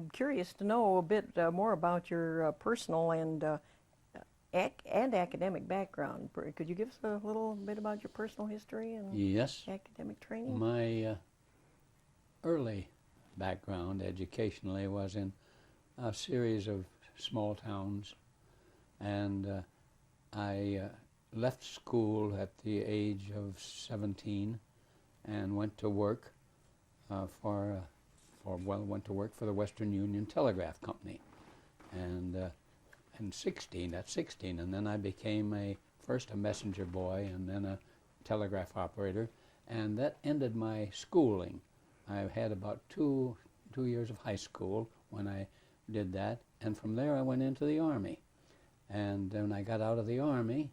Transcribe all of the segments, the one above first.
I'm curious to know a bit more about your personal and academic background. Could you give us a little bit about your personal history and Yes. academic training? My early background educationally was in a series of small towns, and I left school at the age of 17 and went to work went to work for the Western Union Telegraph Company, and at 16, and then I became first a messenger boy and then a telegraph operator, and that ended my schooling. I had about two years of high school when I did that, and from there I went into the Army. And when I got out of the Army,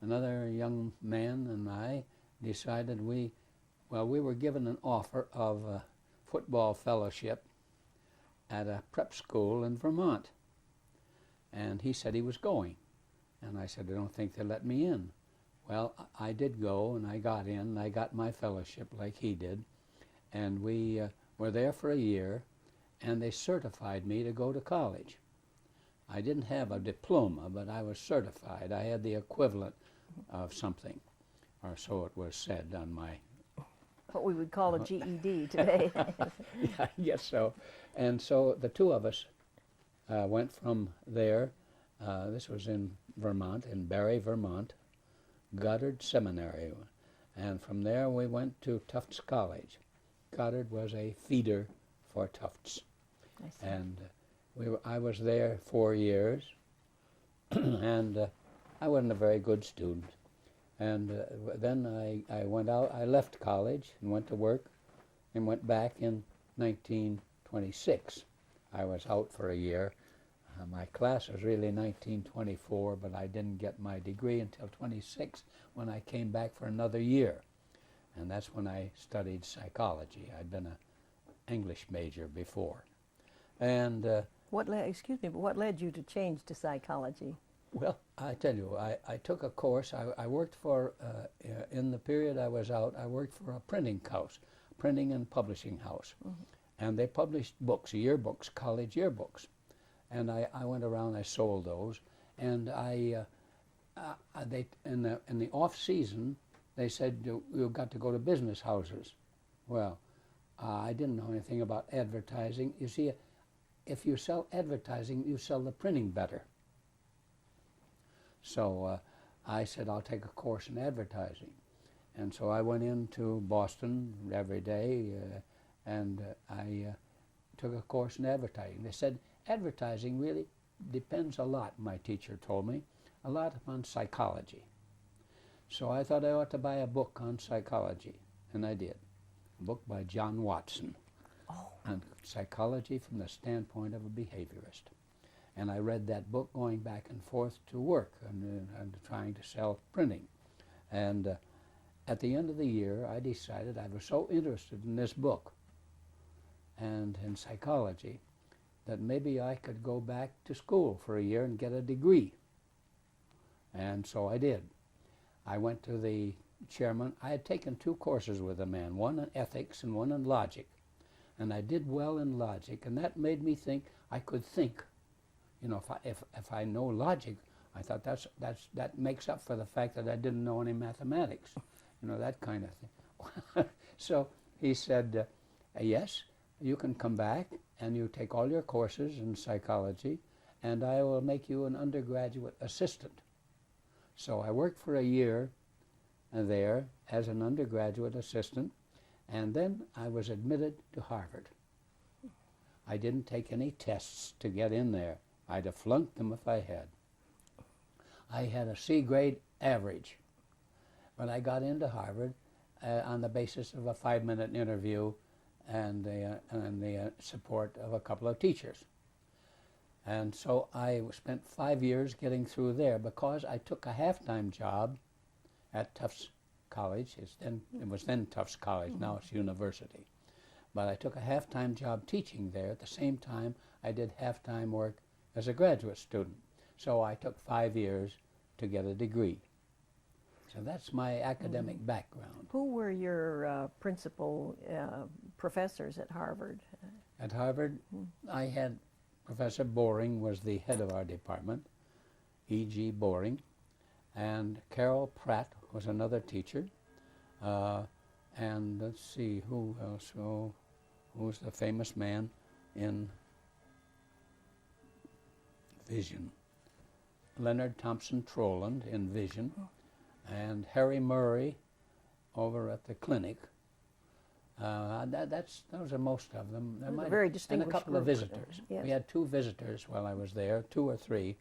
another young man and I decided we were given an offer of a football fellowship at a prep school in Vermont. And he said he was going. And I said, I don't think they'll let me in. Well, I did go, and I got in, and I got my fellowship like he did. And we were there for a year, and they certified me to go to college. I didn't have a diploma, but I was certified. I had the equivalent of something, or so it was said on my... What we would call a GED today. Yeah, I guess so. And so the two of us went from there. This was in Vermont, in Barre, Vermont, Goddard Seminary. And from there we went to Tufts College. Goddard was a feeder for Tufts. And I was there 4 years, and I wasn't a very good student. And then I went out, I left college and went to work and went back in 1926. I was out for a year. My class was really 1924, but I didn't get my degree until 26 when I came back for another year. And that's when I studied psychology. I'd been an English major before. And what led you to change to psychology? Well, I tell you, I took a course. I worked for, in the period I was out, I worked for a printing house, printing and publishing house. Mm-hmm. And they published books, yearbooks, college yearbooks. And I went around, I sold those. And they in the off season, they said, you've got to go to business houses. Well, I didn't know anything about advertising. You see, if you sell advertising, you sell the printing better. So I said, I'll take a course in advertising. And so I went into Boston every day, and I took a course in advertising. They said, advertising really depends a lot, my teacher told me, a lot on psychology. So I thought I ought to buy a book on psychology, and I did. A book by John Watson on psychology from the standpoint of a behaviorist. And I read that book going back and forth to work and trying to sell printing. And at the end of the year, I decided I was so interested in this book and in psychology that maybe I could go back to school for a year and get a degree. And so I did. I went to the chairman. I had taken 2 courses with a man, one in ethics and one in logic. And I did well in logic, and that made me think I could think. You know, if I know logic, I thought that makes up for the fact that I didn't know any mathematics, you know, that kind of thing. So he said, yes, you can come back and you take all your courses in psychology, and I will make you an undergraduate assistant. So I worked for a year there as an undergraduate assistant, and then I was admitted to Harvard. I didn't take any tests to get in there. I'd have flunked them if I had. I had a C grade average, but I got into Harvard on the basis of a 5-minute interview and the support of a couple of teachers. And so I spent 5 years getting through there because I took a half-time job at Tufts College. It was then Tufts College, now it's university. But I took a half-time job teaching there. At the same time, I did half-time work as a graduate student. So I took 5 years to get a degree. So that's my academic background. Who were your principal professors at Harvard? At Harvard, I had Professor Boring was the head of our department, E.G. Boring, and Carol Pratt was another teacher. And let's see, who else? Oh, who's the famous man in Vision? Leonard Thompson Troland in Vision, and Harry Murray over at the clinic. Those are most of them. There might, very and a distinguished couple of group. visitors. Yes. We had 2 visitors while I was there, 2 or 3.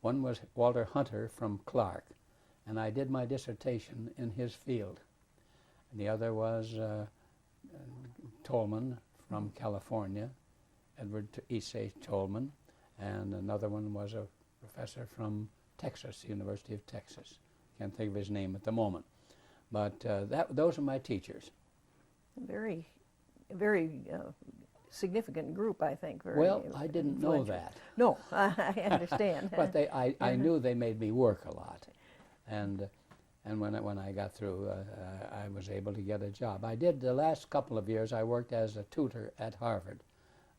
One was Walter Hunter from Clark, and I did my dissertation in his field. And the other was Tolman from California, Edward Issei Tolman, and another one was a professor from Texas, University of Texas. Can't think of his name at the moment. But those are my teachers. Very, very significant group, I think. Very Well, I didn't know influential. that. No, I understand. But I knew they made me work a lot. And when I got through, I was able to get a job. I did the last couple of years, I worked as a tutor at Harvard.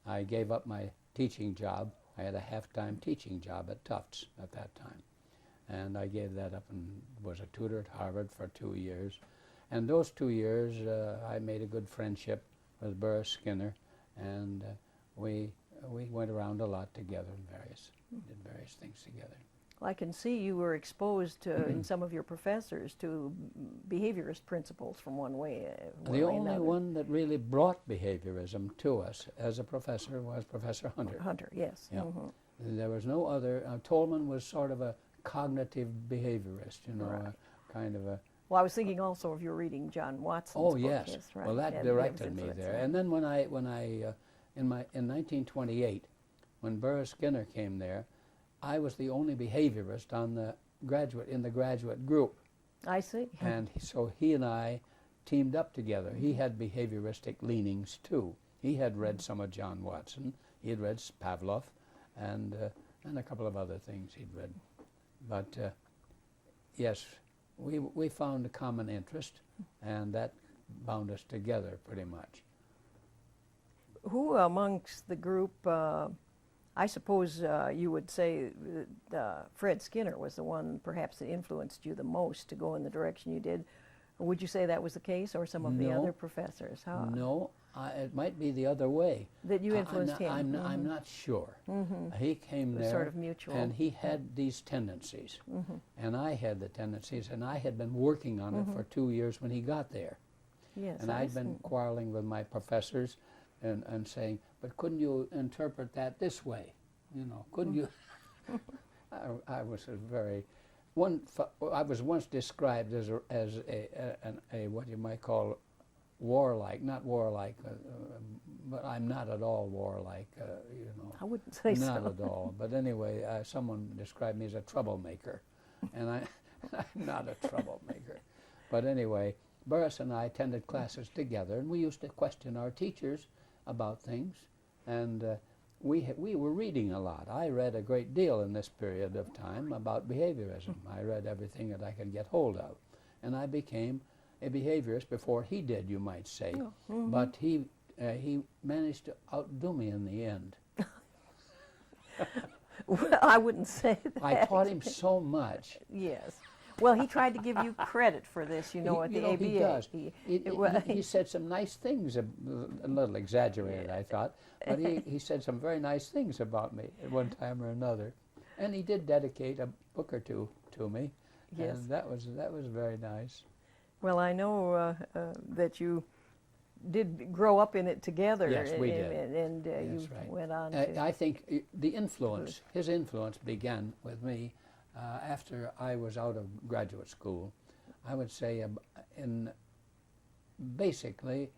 I gave up my teaching job. I had a half-time teaching job at Tufts at that time. And I gave that up and was a tutor at Harvard for 2 years. And those 2 years, I made a good friendship with Burris Skinner, and we went around a lot together and did various things together. Well, I can see you were exposed to, in some of your professors, to behaviorist principles from one way. The only one that really brought behaviorism to us as a professor was Professor Hunter. Hunter, yes. Yeah. There was no other. Tolman was sort of a cognitive behaviorist, you know, Right. kind of a. Well, I was thinking also of your reading John Watson's Oh book. yes. Right. Well, that Had directed me influence, there. right. And then when I in 1928, when Burris Skinner came there, I was the only behaviorist in the graduate group. I see. And so he and I teamed up together. He had behavioristic leanings too. He had read some of John Watson. He had read Pavlov, and a couple of other things he'd read. But yes, we found a common interest, and that bound us together pretty much. Who amongst the group, I suppose you would say Fred Skinner was the one perhaps that influenced you the most to go in the direction you did. Would you say that was the case, or some of the No. other professors? How? No, it might be the other way. That you influenced him. I'm not sure. He came It was there, sort of mutual. and he had these tendencies, and I had the tendencies, and I had been working on it for 2 years when he got there. Yes, And I I'd been see. quarreling with my professors and saying, but couldn't you interpret that this way? You know, couldn't you? I was a very, I was once described as a what you might call warlike, not warlike, but I'm not at all warlike, you know. I wouldn't say so. Not at all. But anyway, someone described me as a troublemaker, and I'm not a troublemaker. But anyway, Burris and I attended classes together, and we used to question our teachers about things, and we were reading a lot. I read a great deal in this period of time about behaviorism. I read everything that I could get hold of, and I became a behaviorist before he did, you might say. But he managed to outdo me in the end. Well, I wouldn't say that. I taught him so much. Yes. Well, he tried to give you credit for this, you know, at the ABA. He does. Well, He said some nice things, a little exaggerated, I thought, but he said some very nice things about me at one time or another. And he did dedicate a book or two to me, Yes. and that was very nice. Well, I know that you did grow up in it together. Yes, we did. And you That's right. went on to... I think the influence, his influence began with me after I was out of graduate school. I would say basically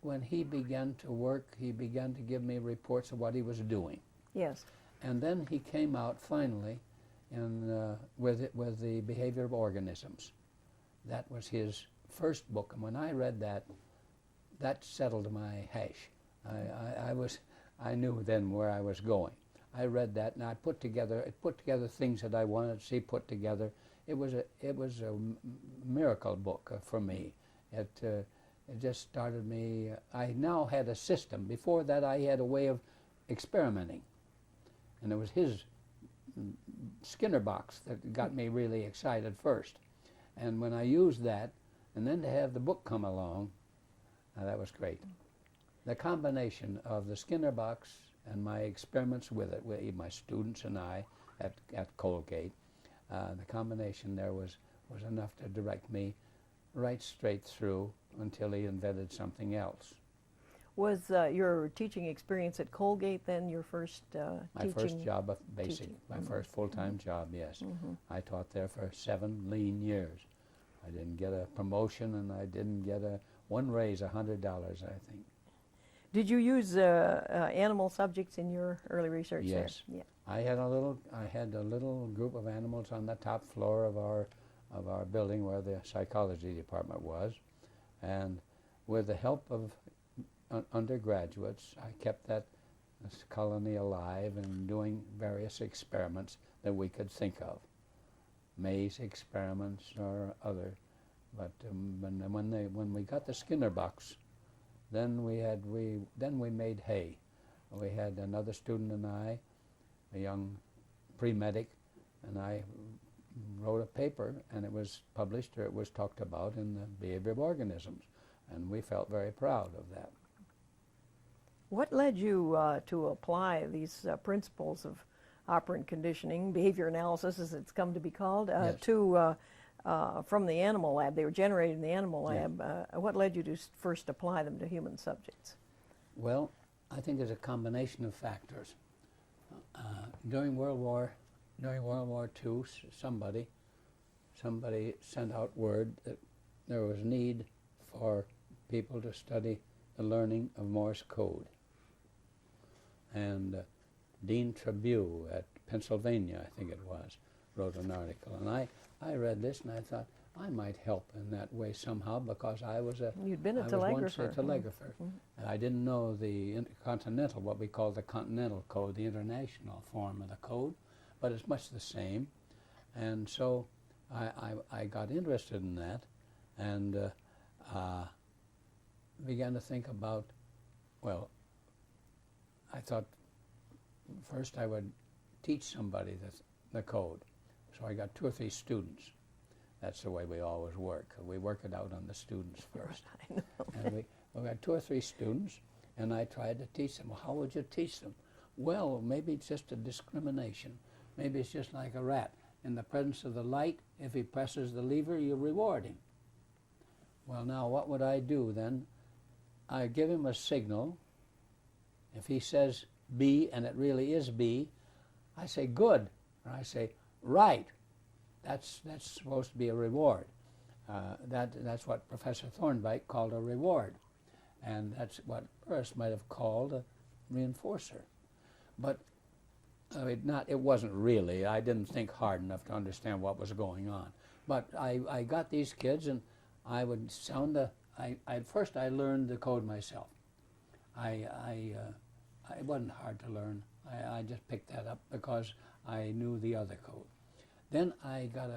when he began to work, he began to give me reports of what he was doing. Yes. And then he came out finally with the behavior of organisms. That was his first book, and when I read that, that settled my hash. I knew then where I was going. I read that, and it put together things that I wanted to see put together. It was a miracle book for me. it just started me. I now had a system. Before that, I had a way of experimenting, and it was his Skinner box that got me really excited first. And when I used that, and then to have the book come along, that was great. The combination of the Skinner box and my experiments with it, with my students and I at Colgate, the combination there was enough to direct me right straight through until he invented something else. Was your teaching experience at Colgate then your first My teaching? first job of basic, teaching. my first full-time job, yes. I taught there for 7 lean years. I didn't get a promotion, and I didn't get one raise, $100, I think. Did you use animal subjects in your early research there? Yes. Yeah. I had a little group of animals on the top floor of our building where the psychology department was, and with the help of undergraduates, I kept this colony alive and doing various experiments that we could think of, maze experiments or other. But when we got the Skinner box, then we made hay. We had another student and I, a young pre-medic, and I wrote a paper, and it was published, or it was talked about in the Behavior of Organisms, and we felt very proud of that. What led you to apply these principles of operant conditioning, behavior analysis as it's come to be called, Yes. to from the animal lab? They were generated in the animal Yeah. lab. What led you to first apply them to human subjects? Well, I think it's a combination of factors. During World War II, somebody sent out word that there was need for people to study the learning of Morse code. And Dean Trabue at Pennsylvania, I think it was, wrote an article. And I read this and I thought, I might help in that way somehow, because I was You'd been a I was telegrapher. once a telegrapher. I didn't know the intercontinental, what we call the continental code, the international form of the code, but it's much the same. And so I got interested in that, and began to think about, well, I thought first I would teach somebody the code. So I got 2 or 3 students. That's the way we always work. We work it out on the students first. I know. And we got 2 or 3 students, and I tried to teach them. Well, how would you teach them? Well, maybe it's just a discrimination. Maybe it's just like a rat. In the presence of the light, if he presses the lever, you reward him. Well, now, what would I do then? I give him a signal. If he says B, and it really is B, I say good, or I say right. That's supposed to be a reward. That's what Professor Thorndike called a reward, and that's what Burris might have called a reinforcer. But it wasn't really. I didn't think hard enough to understand what was going on. But I got these kids, and I would sound first I learned the code myself. It wasn't hard to learn. I just picked that up because I knew the other code. Then I got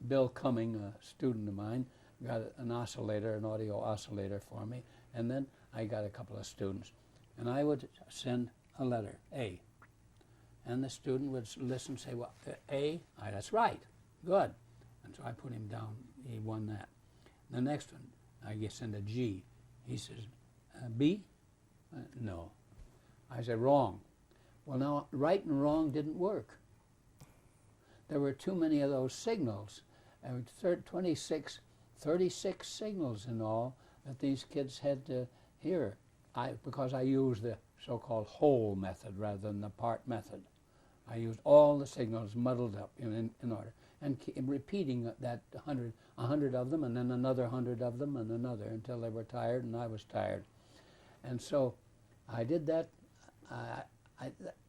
Bill Cumming, a student of mine, got an oscillator, an audio oscillator for me, and then I got a couple of students. And I would send a letter, A. And the student would listen and say, well, A? That's right, good. And so I put him down, he won that. The next one, I send a G. He says, B? No. I said, wrong. Well, now, right and wrong didn't work. There were too many of those signals. 36 signals in all that these kids had to hear, because I used the so-called whole method rather than the part method. I used all the signals muddled up in order, and repeating that 100 of them, and then another 100 of them, and another, until they were tired, and I was tired. And so I did that.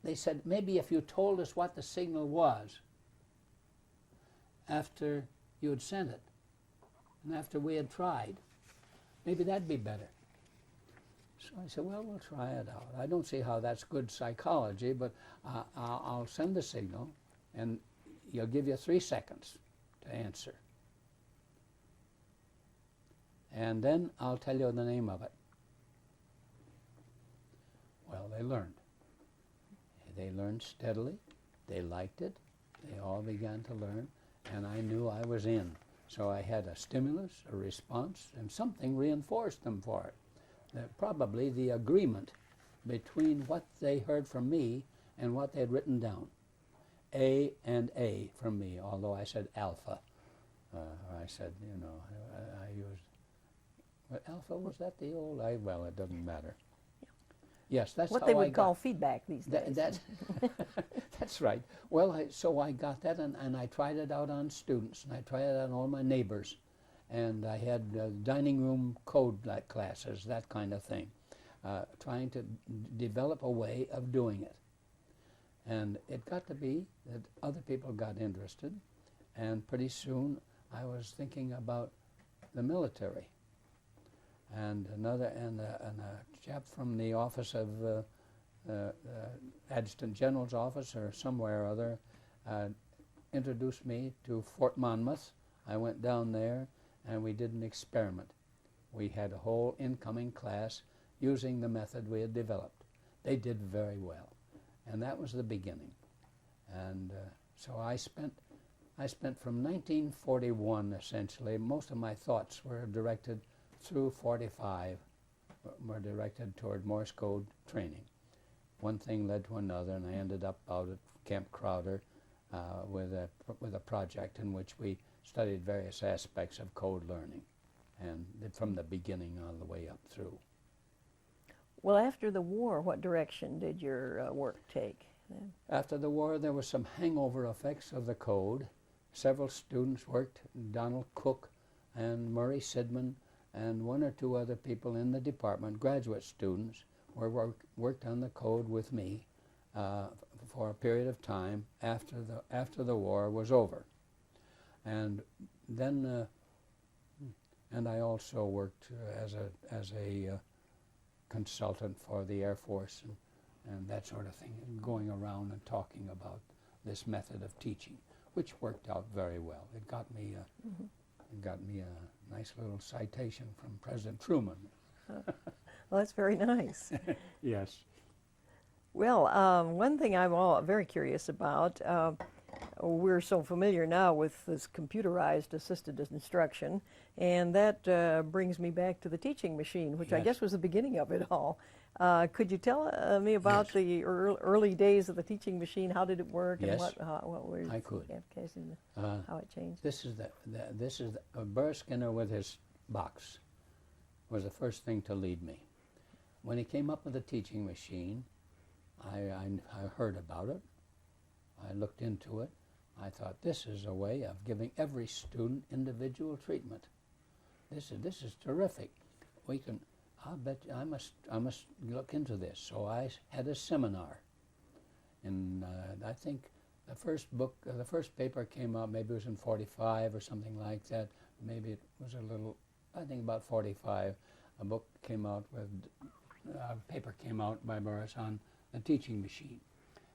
They said, maybe if you told us what the signal was after you had sent it, and after we had tried, maybe that'd be better. So I said, well, we'll try it out. I don't see how that's good psychology, but I'll send the signal, and you'll give you 3 seconds to answer. and then I'll tell you the name of it. Well, they learned. They learned steadily. They liked it. They all began to learn, and I knew I was in. So I had a stimulus, a response, and something reinforced them for it. Probably the agreement between what they heard from me and what they had written down. A and A from me, although I said alpha. I said, you know, I used, what alpha, was that the old, well, it doesn't matter. Yes, that's what how they I would got call feedback these days. That's right. Well, so I got that, and I tried it out on students, and I tried it on all my neighbors. And I had dining room code classes, that kind of thing, trying to develop a way of doing it. And it got to be that other people got interested, and pretty soon I was thinking about the military. And a chap from the office of Adjutant General's office or somewhere or other introduced me to Fort Monmouth. I went down there and we did an experiment. We had a whole incoming class using the method we had developed. They did very well, and that was the beginning. And so I spent from 1941 essentially, most of my thoughts were directed through 45, were directed toward Morse code training. One thing led to another, and I ended up out at Camp Crowder with a project in which we studied various aspects of code learning, and from the beginning all the way up through. Well, after the war, what direction did your work take? After the war, there were some hangover effects of the code. Several students worked, Donald Cook and Murray Sidman, and one or two other people in the department, graduate students, worked on the code with me for a period of time after the war was over. And then, and I also worked as a consultant for the Air Force and that sort of thing, going around and talking about this method of teaching, which worked out very well. It got me a nice little citation from President Truman. Well, that's very nice. Yes. Well, one thing I'm very curious about, we're so familiar now with this computerized assisted instruction, and that brings me back to the teaching machine, which I guess was the beginning of it all. Could you tell me about the early days of the teaching machine? How did it work, and what were I could. applications, how it changed? This is Burr Skinner with his box was the first thing to lead me. When he came up with the teaching machine, I heard about it. I looked into it. I thought, this is a way of giving every student individual treatment. This is terrific. I'll bet you, I must look into this. So I had a seminar, and I think the first paper came out, maybe it was in 45 or something like that. Maybe it was I think about 45. A paper came out by Burris on the teaching machine.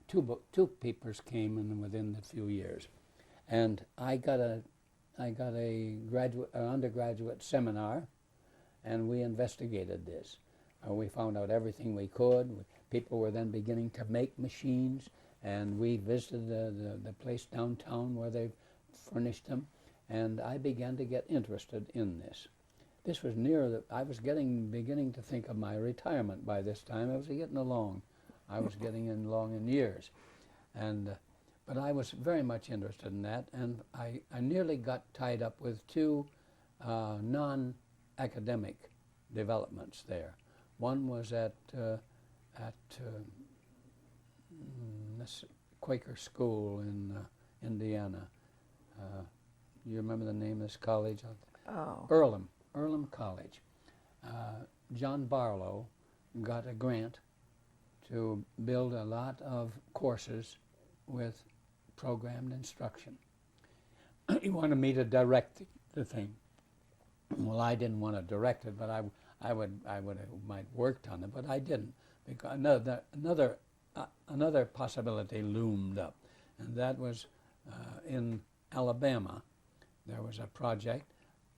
Two papers came in within a few years, and I got a undergraduate seminar, and we investigated this. We found out everything we could. People were then beginning to make machines, and we visited the place downtown where they furnished them, and I began to get interested in this. This was I was beginning to think of my retirement by this time. I was getting along. I was getting along in years, but I was very much interested in that, and I nearly got tied up with two non-academic developments there. One was at this Quaker school in Indiana. You remember the name of this college? Oh. Earlham College. John Barlow got a grant to build a lot of courses with programmed instruction. He wanted me to direct the thing. Well, I didn't want to direct it, but I might worked on it, but I didn't, because another possibility loomed up, and that was in Alabama. There was a project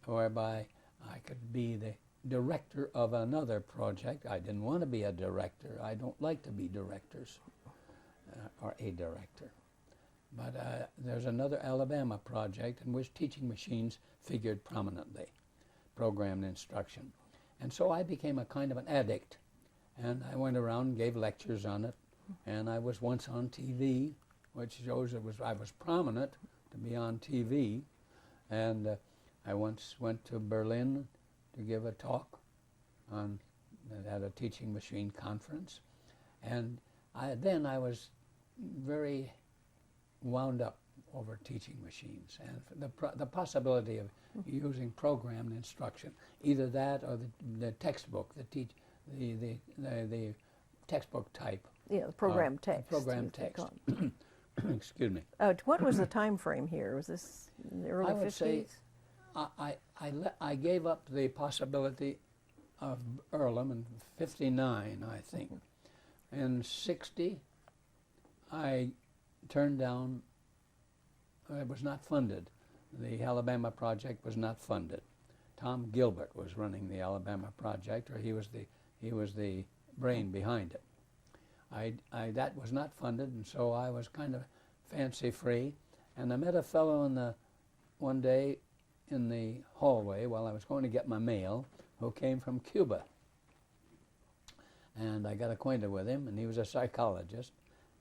whereby I could be the director of another project. I didn't want to be a director. I don't like to be directors or a director. But there's another Alabama project in which teaching machines figured prominently, programmed instruction. And so I became a kind of an addict, and I went around and gave lectures on it, and I was once on TV, which shows I was prominent to be on TV, and I once went to Berlin to give a talk at a teaching machine conference, and then I was very wound up over teaching machines and the possibility of using programmed instruction, either that or the textbook, the textbook type. Yeah, the program text. Program text. Excuse me. What was the time frame here? Was this in the early 50s? I would say I gave up the possibility of Earlham in 59, I think. In 60, I turned down, it was not funded. The Alabama project was not funded. Tom Gilbert was running the Alabama project, or he was the brain behind it. That was not funded, and so I was kind of fancy-free. And I met a fellow one day in the hallway while I was going to get my mail, who came from Cuba. And I got acquainted with him, and he was a psychologist.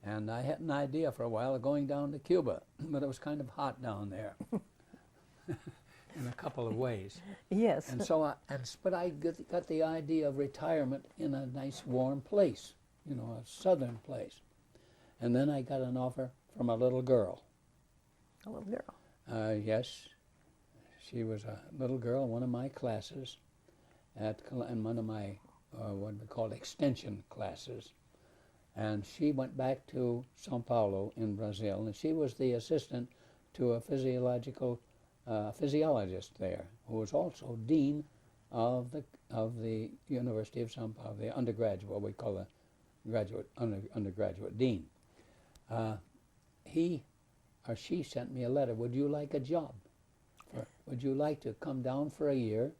And I had an idea for a while of going down to Cuba, but it was kind of hot down there in a couple of ways. Yes. And so but I got the idea of retirement in a nice warm place, a southern place. And then I got an offer from a little girl. A little girl? Yes. She was a little girl in one of my classes, in one of my what we call extension classes. And she went back to Sao Paulo in Brazil, and she was the assistant to a physiologist there, who was also dean of the University of Sao Paulo, the undergraduate, what we call the undergraduate dean. He or she sent me a letter. Would you like a job? Would you like to come down for a year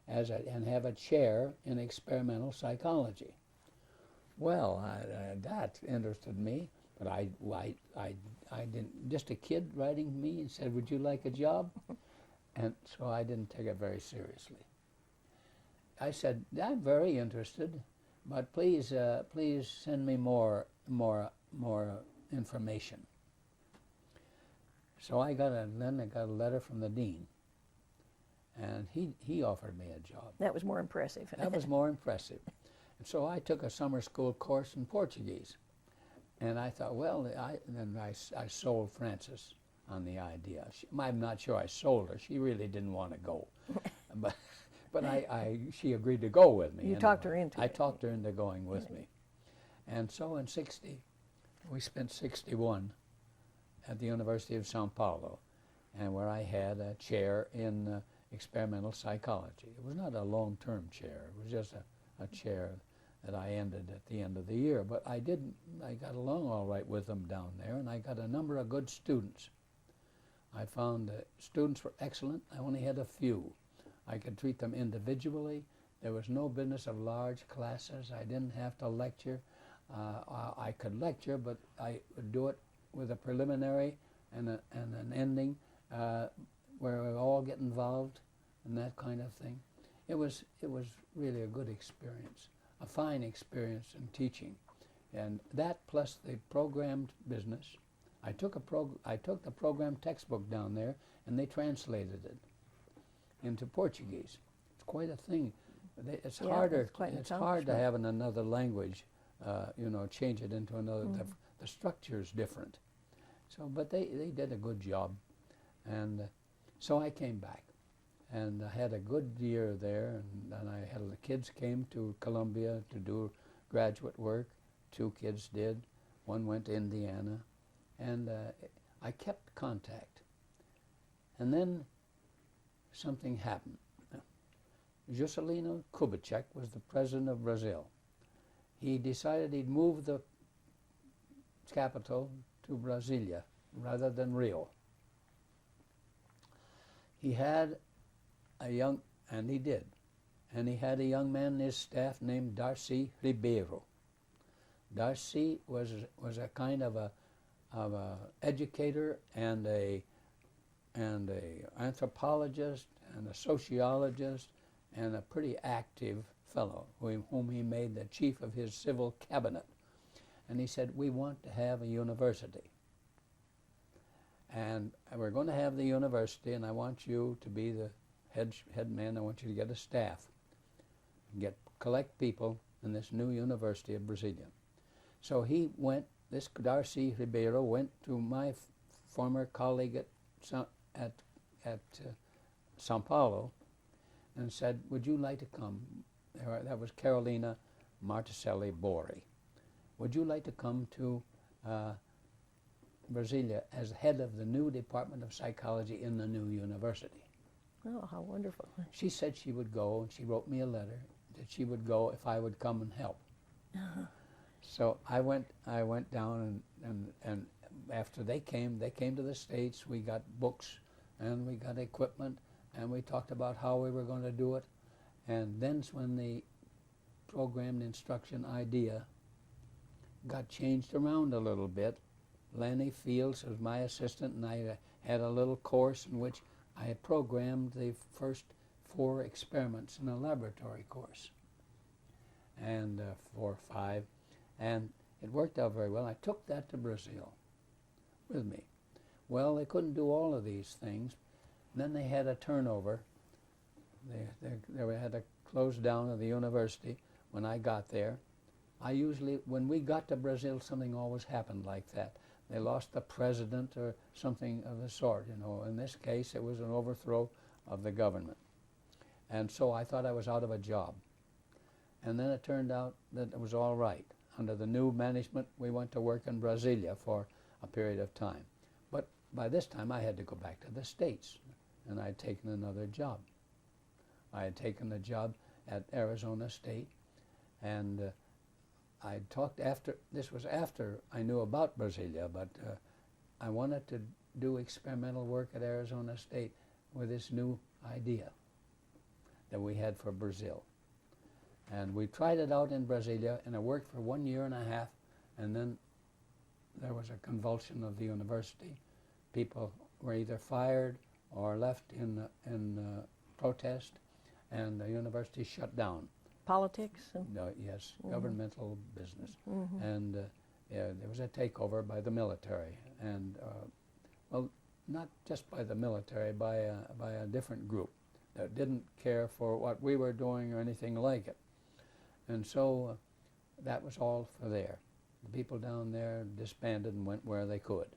and have a chair in experimental psychology? Well, that interested me, but I didn't. Just a kid writing to me and said, "Would you like a job?" And so I didn't take it very seriously. I said, "I'm very interested, but please send me more information." So then I got a letter from the dean, and he offered me a job. That was more impressive. That was more impressive. And so I took a summer school course in Portuguese. And I thought, well, I sold Frances on the idea. I'm not sure I sold her. She really didn't want to go. but she agreed to go with me. You talked her into it. I talked her into going with me. And so in 60, we spent 61 at the University of Sao Paulo, and where I had a chair in experimental psychology. It was not a long-term chair. It was just a chair that I ended at the end of the year. But I got along all right with them down there, and I got a number of good students. I found the students were excellent. I only had a few. I could treat them individually. There was no business of large classes. I didn't have to lecture. I could lecture, but I would do it with a preliminary and an ending where we all get involved and that kind of thing. It was really a good experience, a fine experience in teaching, and that plus the programmed business. I took the program textbook down there, and they translated it into Portuguese. It's quite a thing. It's harder. It's hard to have in another language, change it into another. Mm-hmm. The structure is different. So, but they did a good job, and so I came back. And I had a good year there, and then the kids came to Columbia to do graduate work. 2 kids did. One went to Indiana, and I kept contact. And then something happened. Juscelino Kubitschek was the president of Brazil. He decided he'd move the capital to Brasilia rather than Rio. He had a young And he did. And he had a young man in his staff named Darcy Ribeiro. Darcy was a kind of a educator and a anthropologist and a sociologist and a pretty active fellow whom he made the chief of his civil cabinet. And he said, we want to have a university. And we're going to have the university, and I want you to be the head man. I want you to get a staff, collect people in this new University of Brasilia. So he went, this Darcy Ribeiro went to my former colleague at São Paulo and said, would you like to come? That was Carolina Marticelli Bori. Would you like to come to Brasilia as head of the new Department of Psychology in the new university? Oh, how wonderful. She said she would go, and she wrote me a letter that she would go if I would come and help. So I went down, and after they came to the States. We got books, and we got equipment, and we talked about how we were going to do it. And then's when the programmed instruction idea got changed around a little bit. Lanny Fields was my assistant, and I had a little course in which I had programmed the first 4 experiments in a laboratory course, and 4 or 5, and it worked out very well. I took that to Brazil with me. Well, they couldn't do all of these things. Then they had a turnover. They had a close down of the university when I got there. When we got to Brazil, something always happened like that. They lost the president or something of the sort, you know. In this case, it was an overthrow of the government. And so I thought I was out of a job. And then it turned out that it was all right. Under the new management, we went to work in Brasilia for a period of time. But by this time, I had to go back to the States, and I had taken another job. I had taken a job at Arizona State, and I talked this was after I knew about Brasilia, but I wanted to do experimental work at Arizona State with this new idea that we had for Brazil. And we tried it out in Brasilia, and it worked for 1.5 years, and then there was a convulsion of the university. People were either fired or left in protest, and the university shut down. Politics? Yes, governmental business. And there was a takeover by the military, and well, not just by the military, by a different group that didn't care for what we were doing or anything like it. And so that was all for there. The people down there disbanded and went where they could.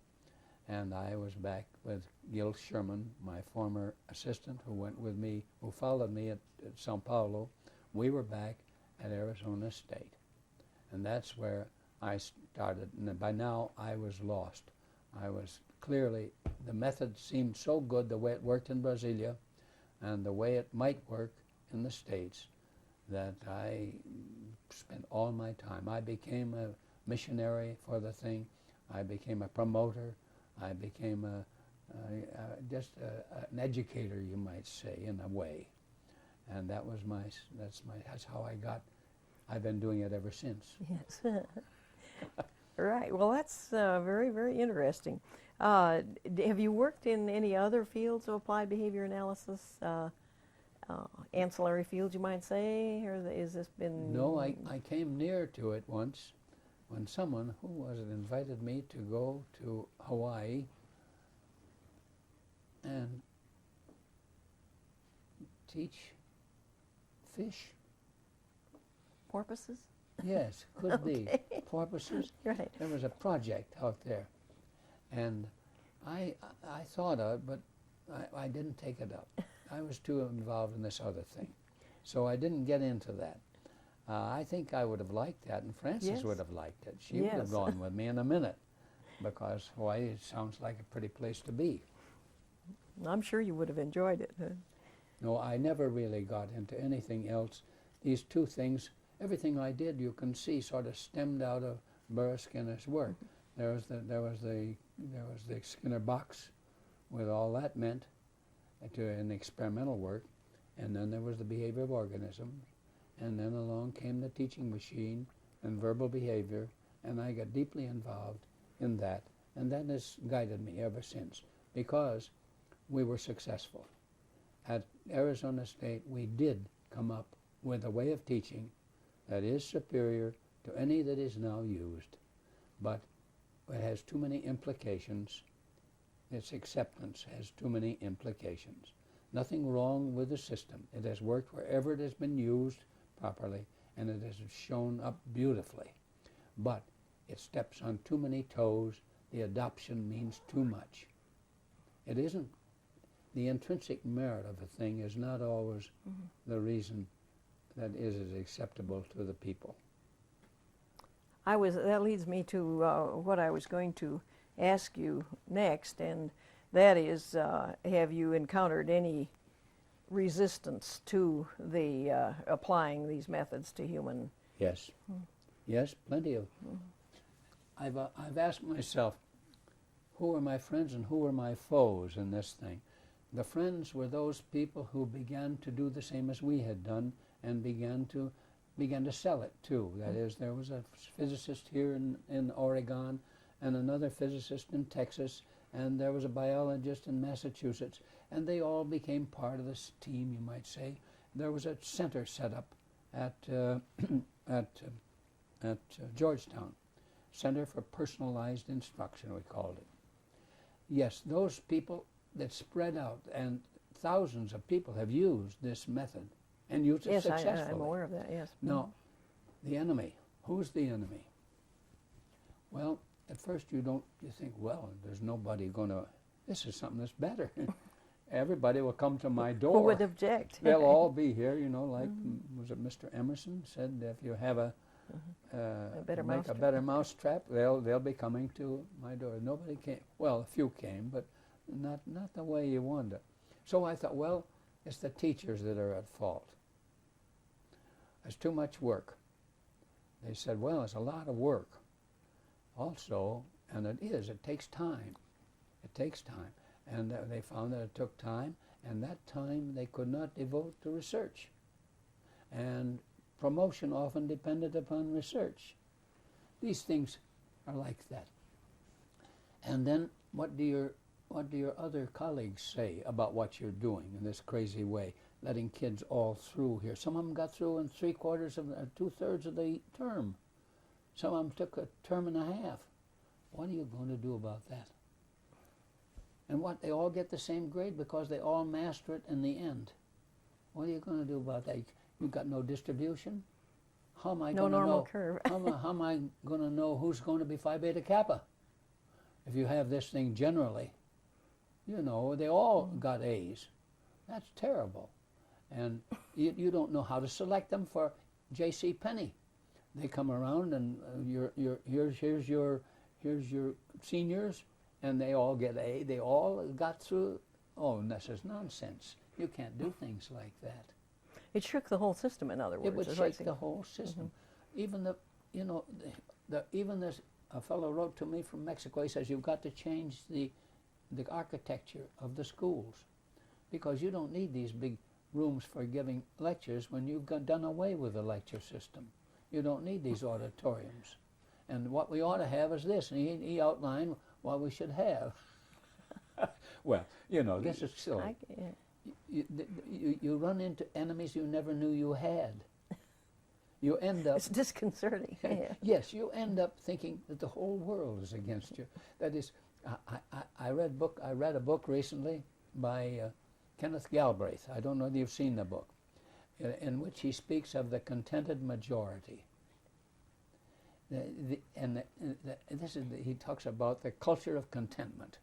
And I was back with Gil Sherman, my former assistant, who went with me, who followed me at São Paulo. We were back at Arizona State. And that's where I started. And by now, I was lost. I was clearly, the method seemed so good, the way it worked in Brasilia, and the way it might work in the States, that I spent all my time. I became a missionary for the thing. I became a promoter. I became just an educator, you might say, in a way. And that was that's how I got. I've been doing it ever since. Yes. Right. Well, that's very, very interesting. Have you worked in any other fields of applied behavior analysis? Ancillary fields, you might say, or has this been? No, I came near to it once when someone, who was it, invited me to go to Hawaii and teach fish. Porpoises? Yes, could Okay. be. Porpoises. Right. There was a project out there, and I thought of it, but I didn't take it up. I was too involved in this other thing. So I didn't get into that. I think I would have liked that, and Frances Yes. would have liked it. She would have gone with me in a minute, because Hawaii sounds like a pretty place to be. I'm sure you would have enjoyed it. No, I never really got into anything else. These two things, everything I did, you can see, sort of stemmed out of Burr Skinner's work. There was the Skinner box, with all that meant in experimental work, and then there was the behavior of organisms, and then along came the teaching machine and verbal behavior, and I got deeply involved in that, and that has guided me ever since, because we were successful. At Arizona State, we did come up with a way of teaching that is superior to any that is now used, but it has too many implications. Its acceptance has too many implications. Nothing wrong with the system. It has worked wherever it has been used properly, and it has shown up beautifully. But it steps on too many toes. The adoption means too much. It isn't. The intrinsic merit of a thing is not always the reason that is acceptable to the people. That leads me to what I was going to ask you next, and that is, have you encountered any resistance to the applying these methods to human? Yes. Yes, plenty of. I've asked myself, who are my friends and who are my foes in this thing? The friends were those people who began to do the same as we had done and began to sell it too. That is, there was a physicist here in Oregon and another physicist in Texas, and there was a biologist in Massachusetts, and they all became part of this team, you might say. There was a center set up at Georgetown, Center for Personalized Instruction, we called it. Yes, those people that spread out, and thousands of people have used this method and used it successfully. Yes, I'm aware of that, yes. Now, the enemy. Who's the enemy? Well, at first you think, well, there's nobody going to, this is something that's better. Everybody will come to my door. Who would object? They'll all be here, like, was it Mr. Emerson said, if you have a better mousetrap, they'll be coming to my door. Nobody came. Well, a few came, but not the way you wanted it. So I thought, well, it's the teachers that are at fault. There's too much work. They said, well, it's a lot of work. Also, and it takes time. It takes time. And they found that it took time, and that time they could not devote to research. And promotion often depended upon research. These things are like that. And then what do your other colleagues say about what you're doing in this crazy way, letting kids all through here? Some of them got through in 2/3 of the term. Some of them took a term and a half. What are you going to do about that? And what, they all get the same grade because they all master it in the end. What are you going to do about that? You've got no distribution? How am I going to know? No normal curve. how am I going to know who's going to be Phi Beta Kappa? If you have this thing generally, they all got A's. That's terrible. And you don't know how to select them for J.C. Penney. They come around and here's your seniors, and they all get A. They all got through. Oh, this is nonsense. You can't do things like that. It shook the whole system, in other words. It would shake the whole system. Even a fellow wrote to me from Mexico. He says, you've got to change the architecture of the schools, because you don't need these big rooms for giving lectures when you've done away with the lecture system. You don't need these auditoriums. And what we ought to have is this. And he outlined what we should have. Well, this is silly. You run into enemies you never knew you had. You end up... It's disconcerting. Yeah. Yes, you end up thinking that the whole world is against you. That is, I read a book recently by Kenneth Galbraith. I don't know if you've seen the book, in which he speaks of the contented majority. He talks about the culture of contentment.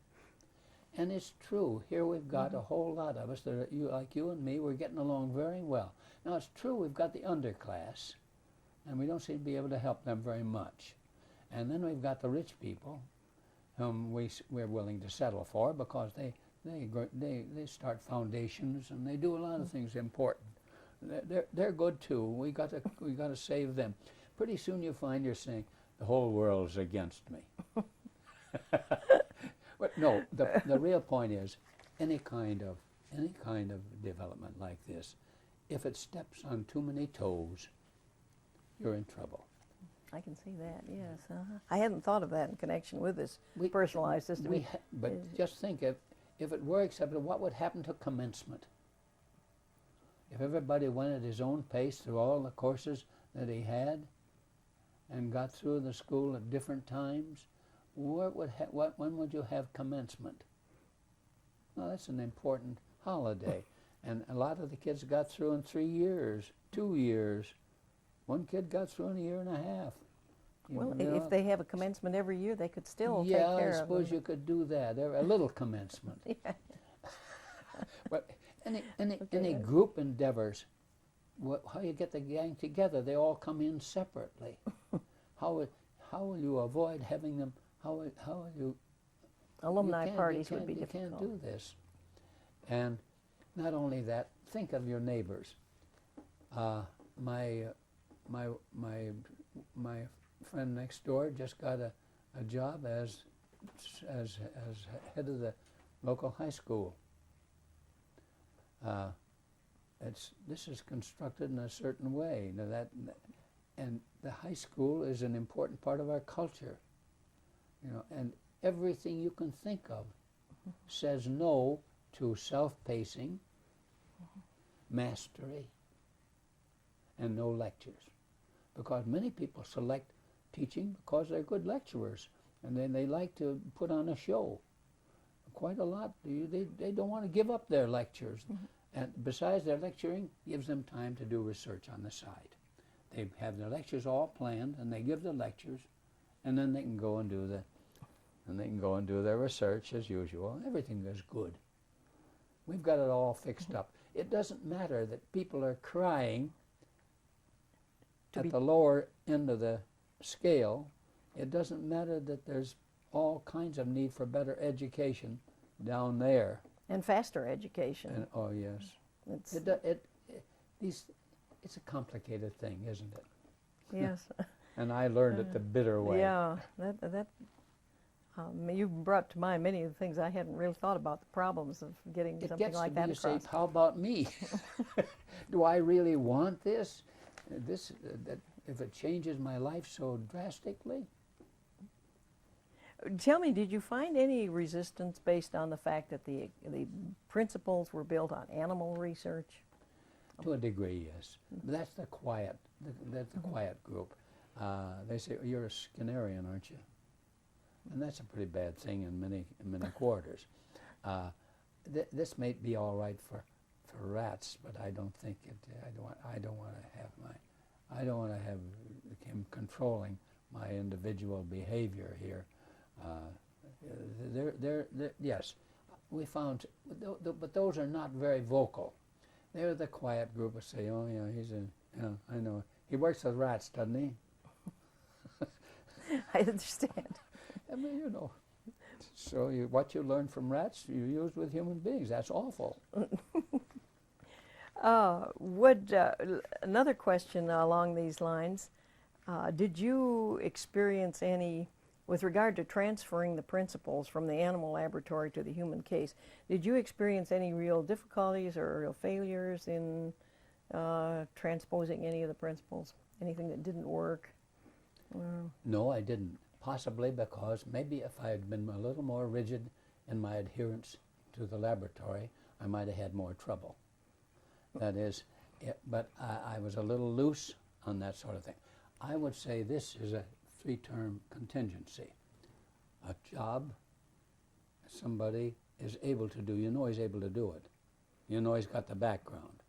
And it's true. Here we've got a whole lot of us that are, like you and me, we're getting along very well. Now it's true we've got the underclass, and we don't seem to be able to help them very much. And then we've got the rich people, whom we're willing to settle for because they start foundations and they do a lot of things important. They're good too. We got to save them. Pretty soon you find you're saying the whole world's against me. But no, the real point is any kind of any kind of development like this, if it steps on too many toes, you're in trouble. I can see that, yes. I hadn't thought of that in connection with this personalized system. But just think, if it were accepted, what would happen to commencement? If everybody went at his own pace through all the courses that he had and got through the school at different times, when would you have commencement? Well, that's an important holiday. And a lot of the kids got through in 3 years, 2 years. One kid got through in a year and a half. Well, if they have a commencement every year, they could still take care of them. Yeah, I suppose you could do that. A little commencement. Yeah. But any group endeavors, how you get the gang together, they all come in separately. How will you avoid having them? How will you? Alumni parties would be you difficult. You can't do this. And not only that, think of your neighbors. My friend next door just got a job as head of the local high school. This is constructed in a certain way. And the high school is an important part of our culture, and everything you can think of says no to self-pacing, mastery, and no lectures. Because many people select teaching because they're good lecturers, and then they like to put on a show. Quite a lot. They don't want to give up their lectures. And besides, their lecturing gives them time to do research on the side. They have their lectures all planned, and they give the lectures, and then they can go and do their research as usual. Everything is good. We've got it all fixed up. It doesn't matter that people are crying at the lower end of the scale. It doesn't matter that there's all kinds of need for better education down there. And faster education. And, oh yes, it's a complicated thing, isn't it? Yes. And I learned it the bitter way. Yeah, you brought to mind many of the things I hadn't really thought about, the problems of getting something like that across. You say, how about me? Do I really want this? If it changes my life so drastically? Tell me, did you find any resistance based on the fact that the principles were built on animal research? To a degree, yes. But that's the quiet group. They say, oh, you're a Skinnerian, aren't you? And that's a pretty bad thing in many quarters. This may be all right for rats, but I don't think it. I don't want to have him controlling my individual behavior here. Yes, we found, but those are not very vocal. They're the quiet group who say, oh yeah, I know. He works with rats, doesn't he? I understand. I mean, so what you learn from rats, you use with human beings. That's awful. Another question along these lines, did you experience any, with regard to transferring the principles from the animal laboratory to the human case, did you experience any real difficulties or real failures in transposing any of the principles? Anything that didn't work? No, I didn't. Possibly because maybe if I had been a little more rigid in my adherence to the laboratory, I might have had more trouble. That is, but I was a little loose on that sort of thing. I would say this is a 3-term contingency. A job somebody is able to do, you know he's able to do it. You know he's got the background.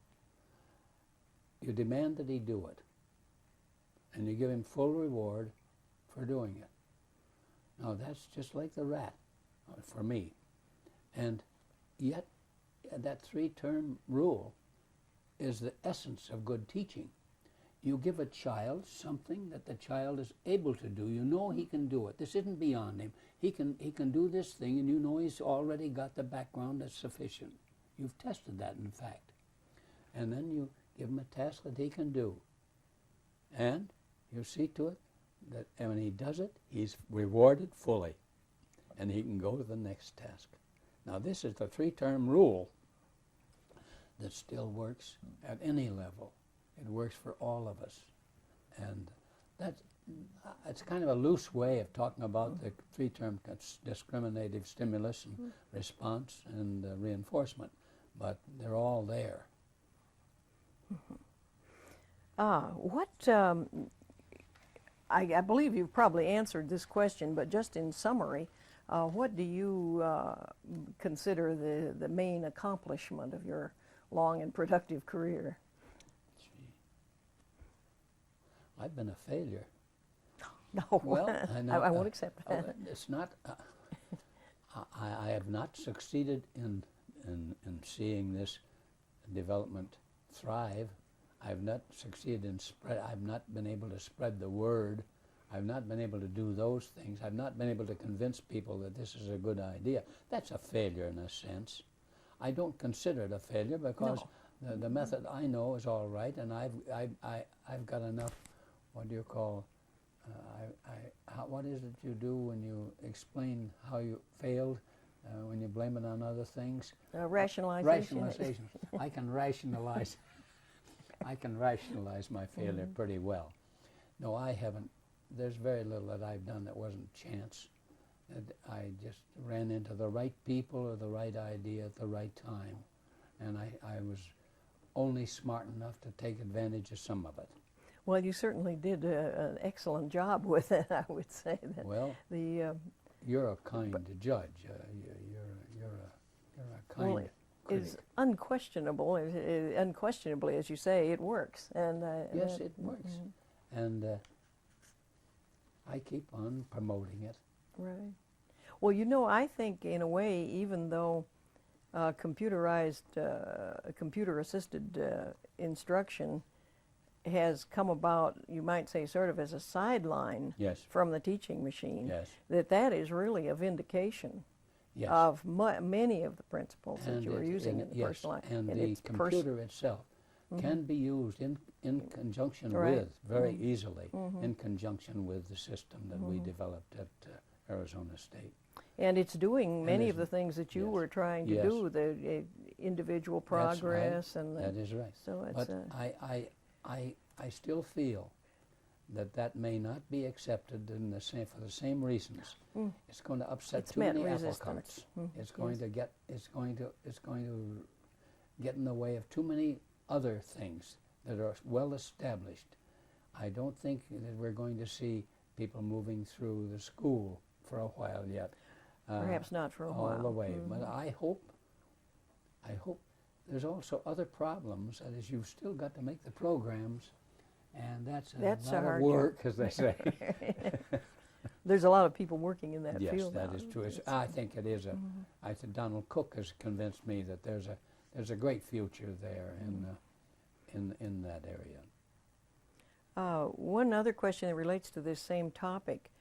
You demand that he do it, and you give him full reward for doing it. Now that's just like the rat for me. And yet that 3-term rule is the essence of good teaching. You give a child something that the child is able to do. You know he can do it. This isn't beyond him. He can do this thing, and you know he's already got the background that's sufficient. You've tested that, in fact. And then you give him a task that he can do. And you see to it that when he does it, he's rewarded fully, and he can go to the next task. Now this is the 3-term rule, that still works at any level. It works for all of us. And that's, it's kind of a loose way of talking about the three-term discriminative stimulus and response and reinforcement, but they're all there. I believe you've probably answered this question, but just in summary, what do you consider the main accomplishment of your long and productive career? I've been a failure. No, Well, I won't accept that. It's not. I have not succeeded in seeing this development thrive. I've not succeeded in spread. I've not been able to spread the word. I've not been able to do those things. I've not been able to convince people that this is a good idea. That's a failure in a sense. I don't consider it a failure because the method I know is all right, and I've got enough. What do you call? What is it you do when you explain how you failed? When you blame it on other things? Rationalization. Rationalization. I can rationalize. I can rationalize my failure pretty well. No, I haven't. There's very little that I've done that wasn't chance. I just ran into the right people or the right idea at the right time, and I was only smart enough to take advantage of some of it. Well, you certainly did an excellent job with it, I would say. That well, you're a kind judge. You're a kind critic. Is unquestionable. Unquestionably, as you say, it works. And yes, it works. And I keep on promoting it. Right. Well, you know, I think in a way, even though computer-assisted instruction has come about, you might say, sort of as a sideline from the teaching machine, that is really a vindication of many of the principles that you are using in the personal life. And the computer itself can be used in conjunction with, very easily, in conjunction with the system that we developed at Arizona State. And it's doing many of the things that you were trying to do, the individual progress. That's right. And that is right. So it's I still feel that may not be accepted in the same, for the same reasons. It's going to upset too many apple carts. It's going to get in the way of too many other things that are well established. I don't think that we're going to see people moving through the school for a while yet. Perhaps not for a while. All the way, but I hope there's also other problems. That is, you've still got to make the programs, and that's a lot of work, as they say. There's a lot of people working in that field. Yes, that is true. I think it is I think Donald Cook has convinced me that there's a great future there in that area. One other question that relates to this same topic.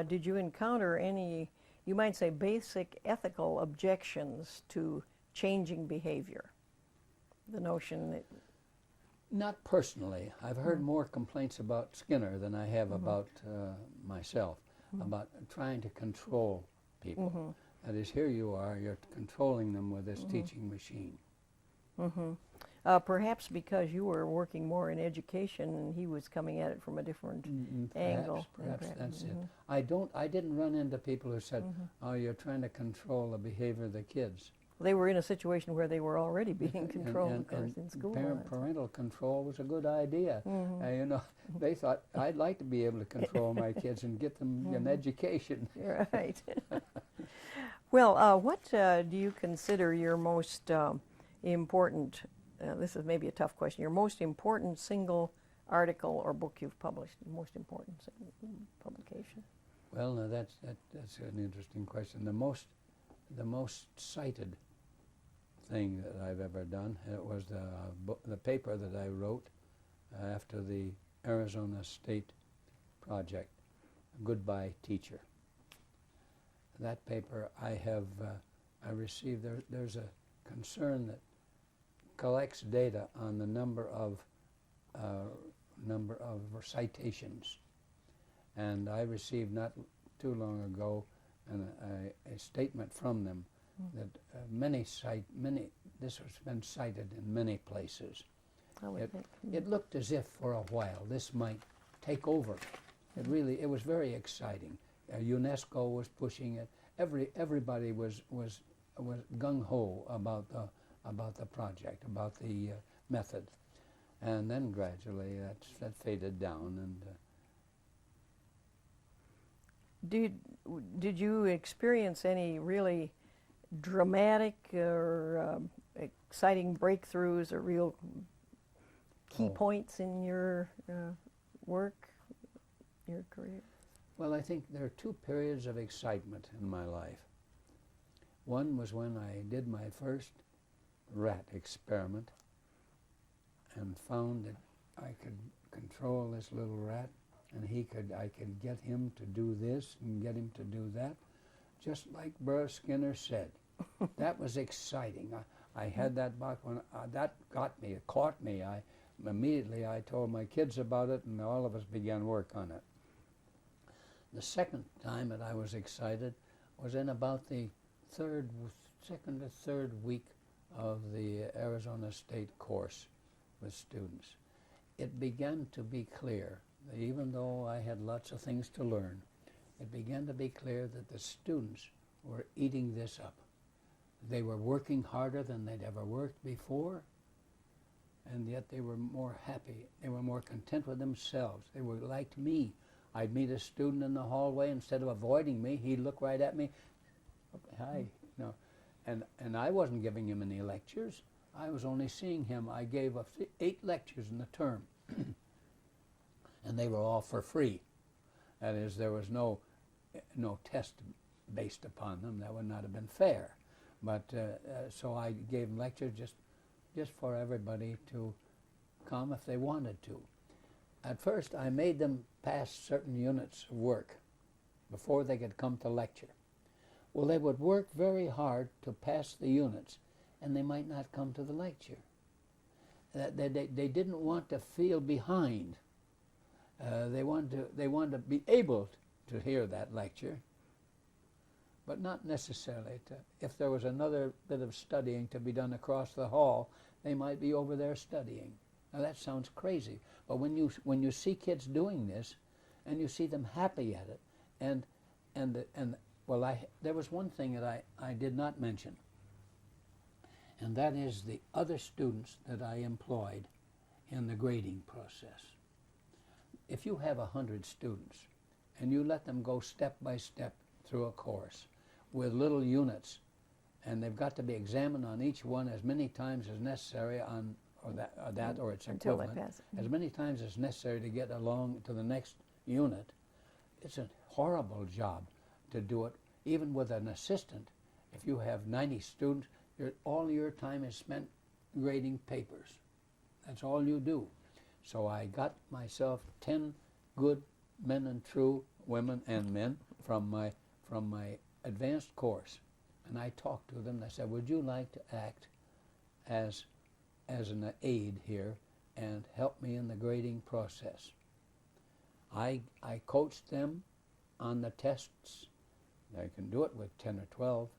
Did you encounter any, you might say, basic ethical objections to changing behavior? The notion that... Not personally. I've heard more complaints about Skinner than I have about myself, about trying to control people. That is, here you are, you're controlling them with this teaching machine. Perhaps because you were working more in education and he was coming at it from a different angle. Perhaps that's it. I didn't run into people who said, oh, you're trying to control the behavior of the kids. They were in a situation where they were already being controlled, of course, in school. Parental control was a good idea. You know, they thought, I'd like to be able to control my kids and get them an education. Right. Well, what do you consider your most important, this is maybe a tough question, your most important single article or book you've published, the most important publication? Well, that's an interesting question. The most cited thing that I've ever done, it was the paper that I wrote after the Arizona State project, Goodbye Teacher. That paper I received, there's a concern that collects data on the number of citations, and I received not too long ago a statement from them that many this has been cited in many places. I would think. It looked as if for a while this might take over. It was very exciting. UNESCO was pushing it. Everybody was gung ho about the project, about the method, and then gradually that faded down. And did you experience any really dramatic or exciting breakthroughs or real key points in your work, your career? Well, I think there are two periods of excitement in my life. One was when I did my first rat experiment and found that I could control this little rat, and I could get him to do this and get him to do that, just like Brother Skinner said. That was exciting. I had that back when that got me, it caught me. Immediately I told my kids about it, and all of us began work on it. The second time that I was excited was in about the second or third week of the Arizona State course with students. It began to be clear that even though I had lots of things to learn, it began to be clear that the students were eating this up. They were working harder than they'd ever worked before, and yet they were more happy. They were more content with themselves. They were like me. I'd meet a student in the hallway. Instead of avoiding me, he'd look right at me. Hi, and I wasn't giving him any lectures. I was only seeing him. I gave 8 lectures in the term, and they were all for free. That is, there was no test based upon them. That would not have been fair. But so I gave them lectures just for everybody to come if they wanted to. At first, I made them pass certain units of work before they could come to lecture. Well, they would work very hard to pass the units, and they might not come to the lecture. They didn't want to feel behind. They wanted to be able to hear that lecture, but not necessarily to. If there was another bit of studying to be done across the hall, they might be over there studying. Now that sounds crazy, but when you see kids doing this, and you see them happy at it, there was one thing that I did not mention, and that is the other students that I employed in the grading process. If you have 100 students, and you let them go step by step through a course with little units, and they've got to be examined on each one as many times as necessary or its equivalent, as many times as necessary to get along to the next unit. It's a horrible job to do it, even with an assistant. If you have 90 students, all your time is spent grading papers. That's all you do. So I got myself 10 good men and true women and men from my advanced course, and I talked to them. I said, would you like to act as an aide here and help me in the grading process? I coached them on the tests. I can do it with 10 or 12.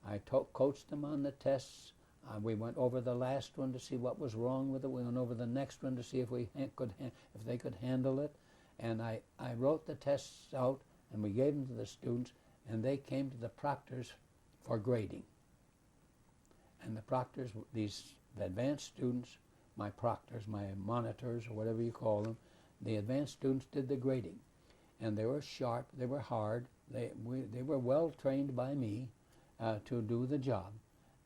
I coached them on the tests. We went over the last one to see what was wrong with it. We went over the next one to see if they could handle it. And I wrote the tests out, and we gave them to the students, and they came to the proctors for grading. And the proctors, these advanced students, my proctors, my monitors, or whatever you call them, the advanced students did the grading. And they were sharp, they were hard, they were well trained by me to do the job.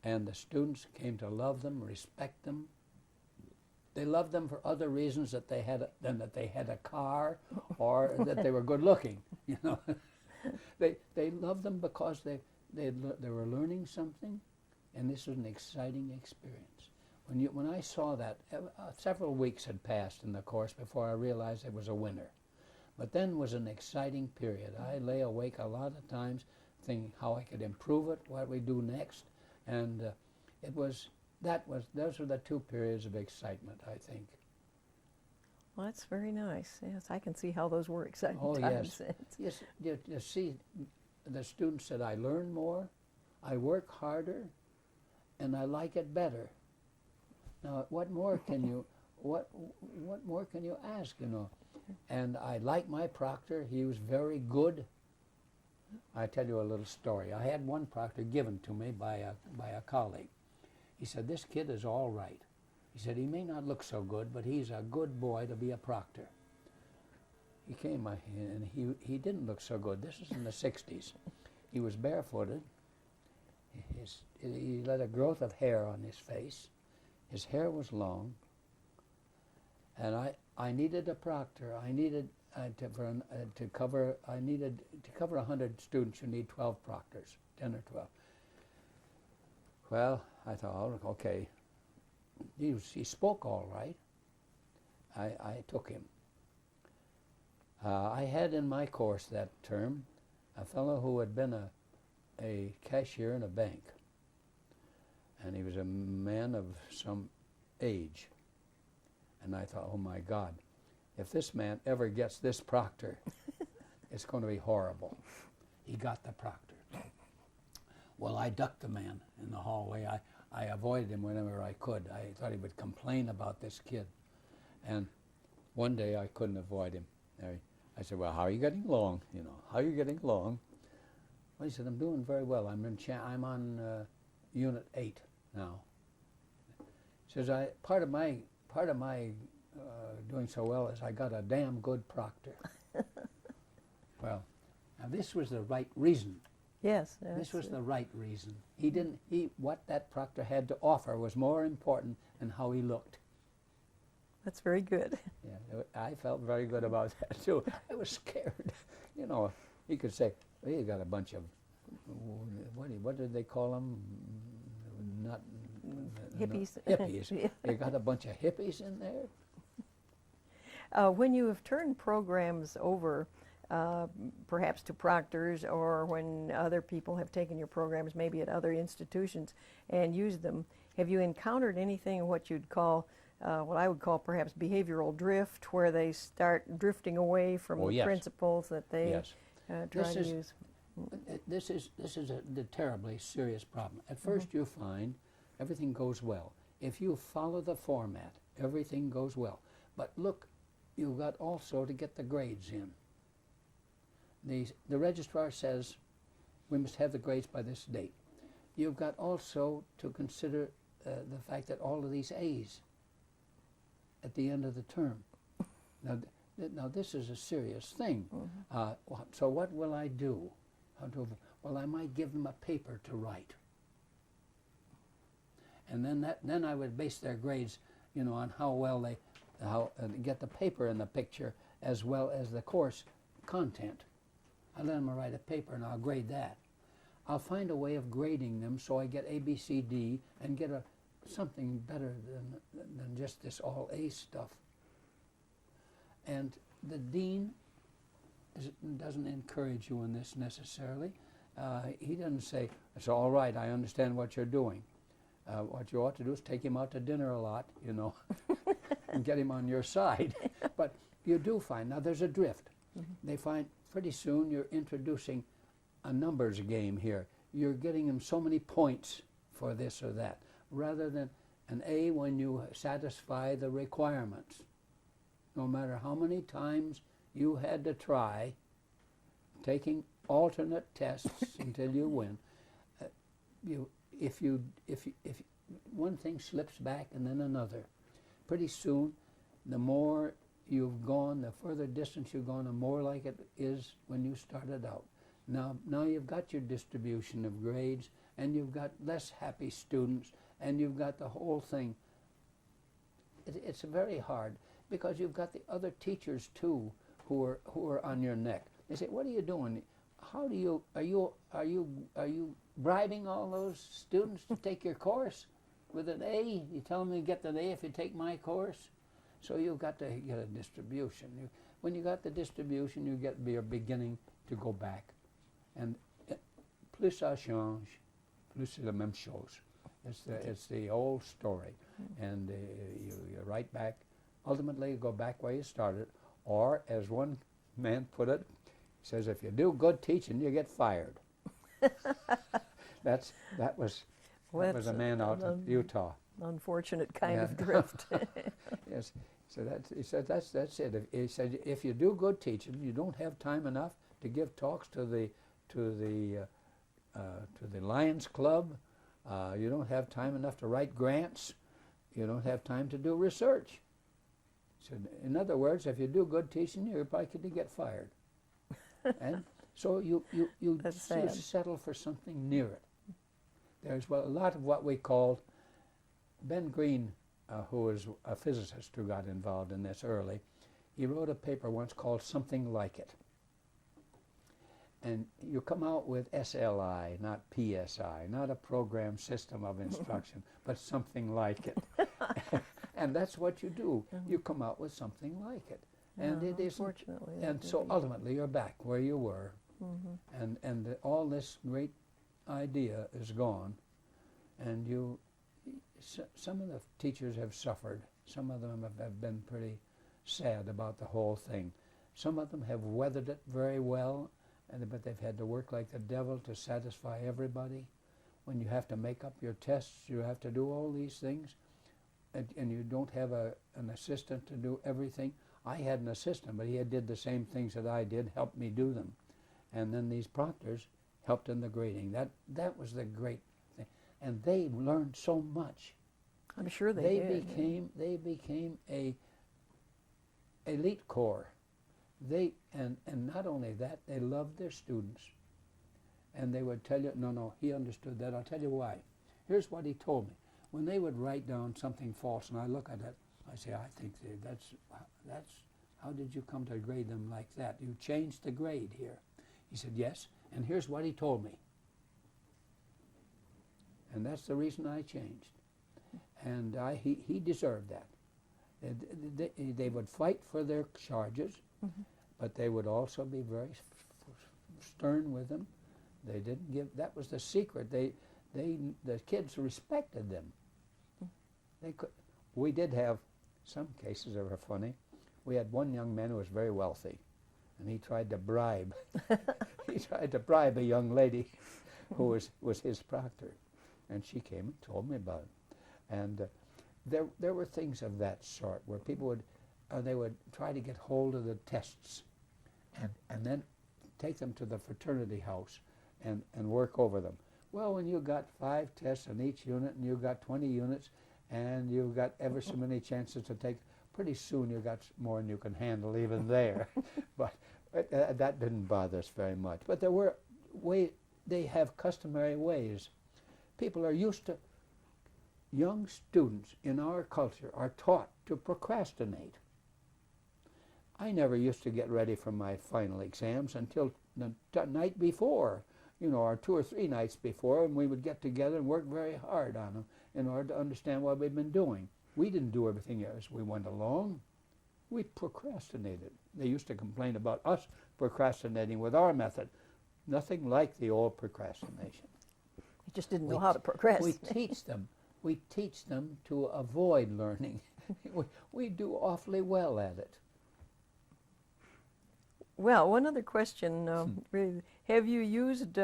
And the students came to love them, respect them. They loved them for other reasons than that they had a car or that they were good looking. You know, they loved them because they were learning something, and this was an exciting experience. When I saw that, several weeks had passed in the course before I realized it was a winner. But then was an exciting period. I lay awake a lot of times thinking how I could improve it, what we do next, and those were the two periods of excitement, I think. Well, that's very nice. Yes, I can see how those were exciting times. Yes, you see, the students said I learn more, I work harder, and I like it better. Now, what more can you, what more can you ask, you know? And I like my proctor. He was very good. I tell you a little story. I had one proctor given to me by a colleague. He said, this kid is all right. He said, he may not look so good, but he's a good boy to be a proctor. He came, and he didn't look so good. This was in the 60s. He was barefooted. He let a growth of hair on his face. His hair was long. And I needed a proctor. I needed to cover 100 students. You need 12 proctors, 10 or 12. Well, I thought, oh, okay. He spoke all right. I took him. I had in my course that term a fellow who had been a cashier in a bank, and he was a man of some age. And I thought, oh my God, if this man ever gets this proctor, it's going to be horrible. He got the proctor. Well, I ducked the man in the hallway. I avoided him whenever I could. I thought he would complain about this kid. And one day I couldn't avoid him. I said, well, how are you getting along? You know, how are you getting along? Well, he said, I'm doing very well. I'm on Unit 8 now. He says, part of my doing so well is I got a damn good proctor. Well, now this was the right reason. Yes. This was the right reason. What that proctor had to offer was more important than how he looked. That's very good. Yeah, I felt very good about that too. I was scared. You know, he could say, well, you got a bunch of, what did they call them? Not hippies. Hippies. Yeah. You got a bunch of hippies in there? When you have turned programs over, perhaps to proctors, or when other people have taken your programs, maybe at other institutions, and used them, have you encountered anything what you'd call, what I would call perhaps behavioral drift, where they start drifting away from the yes. principles that they Yes. try to use? This is a terribly serious problem. At first you find everything goes well. If you follow the format, everything goes well. But look, you've got also to get the grades in. The registrar says we must have the grades by this date. You've got also to consider the fact that all of these A's at the end of the term. Now this is a serious thing. So what will I do? Well, I might give them a paper to write, and then I would base their grades, you know, on how well they get the paper in the picture as well as the course content. I let them write a paper and I'll grade that. I'll find a way of grading them so I get A, B, C, D and get something better than just this all A stuff. And the dean doesn't encourage you in this necessarily. He doesn't say, it's all right, I understand what you're doing. What you ought to do is take him out to dinner a lot, you know, and get him on your side. But you do find, now there's a drift. They find pretty soon you're introducing a numbers game here. You're getting them so many points for this or that, rather than an A when you satisfy the requirements. No matter how many times you had to try taking alternate tests until you win, if one thing slips back and then another, pretty soon the more you've gone, the further distance you've gone, the more like it is when you started out. Now you've got your distribution of grades, and you've got less happy students, and you've got the whole thing. It's very hard because you've got the other teachers too who are on your neck. They say, "What are you doing? How do you are you bribing all those students to take your course with an A? You tell them you get an A if you take my course." So you've got to get a distribution. When you got the distribution, you're beginning to go back. And plus ça change, plus c'est la même chose. It's the old story. And you're right back. Ultimately, you go back where you started. Or, as one man put it, he says, if you do good teaching, you get fired. That was Well, That was a that's man out of Utah. unfortunate kind Yeah. of drift. Yes. So he said that's it. He said if you do good teaching, you don't have time enough to give talks to the Lions Club. You don't have time enough to write grants. You don't have time to do research. So in other words, if you do good teaching, you're likely to get fired. And so you settle for something near it. There's a lot of what we called Ben Green, who was a physicist who got involved in this early. He wrote a paper once called Something Like It. And you come out with SLI, not PSI, not a program system of instruction, but something like it. And that's what you do. You come out with something like it. And it is, unfortunately. and so ultimately you're back where you were. And all this great idea is gone. And some of the teachers have suffered. Some of them have been pretty sad about the whole thing. Some of them have weathered it very well, but they've had to work like the devil to satisfy everybody. When you have to make up your tests, you have to do all these things, and you don't have an assistant to do everything. I had an assistant, but he did the same things that I did, helped me do them. And then these proctors helped in the grading. That was the great thing. And they learned so much. I'm sure they did. They became a elite corps. And not only that, they loved their students. And they would tell you, no, he understood that. I'll tell you why. Here's what he told me. When they would write down something false, and I look at it, I say, I think that's how did you come to grade them like that? You changed the grade here. He said, yes, and here's what he told me. And that's the reason I changed. And he deserved that. They would fight for their charges, but they would also be very stern with them. They didn't give, that was the secret. The kids respected them. We did have some cases that were funny. We had one young man who was very wealthy, and he tried to bribe. He tried to bribe a young lady who was his proctor, and she came and told me about it. And there were things of that sort where people would they would try to get hold of the tests, and then take them to the fraternity house and work over them. Well, when you got 5 tests in each unit, and you got 20 units, and you got ever so many chances to take, pretty soon you got more than you can handle even there. But that didn't bother us very much. But there were they have customary ways. People are used to, young students in our culture are taught to procrastinate. I never used to get ready for my final exams until the night before, or 2 or 3 nights before, and we would get together and work very hard on them in order to understand what we've been doing. We didn't do everything as we went along. We procrastinated. They used to complain about us procrastinating with our method. Nothing like the old procrastination. You just didn't know how to procrastinate. We teach them to avoid learning. we do awfully well at it. Well, one other question: have you used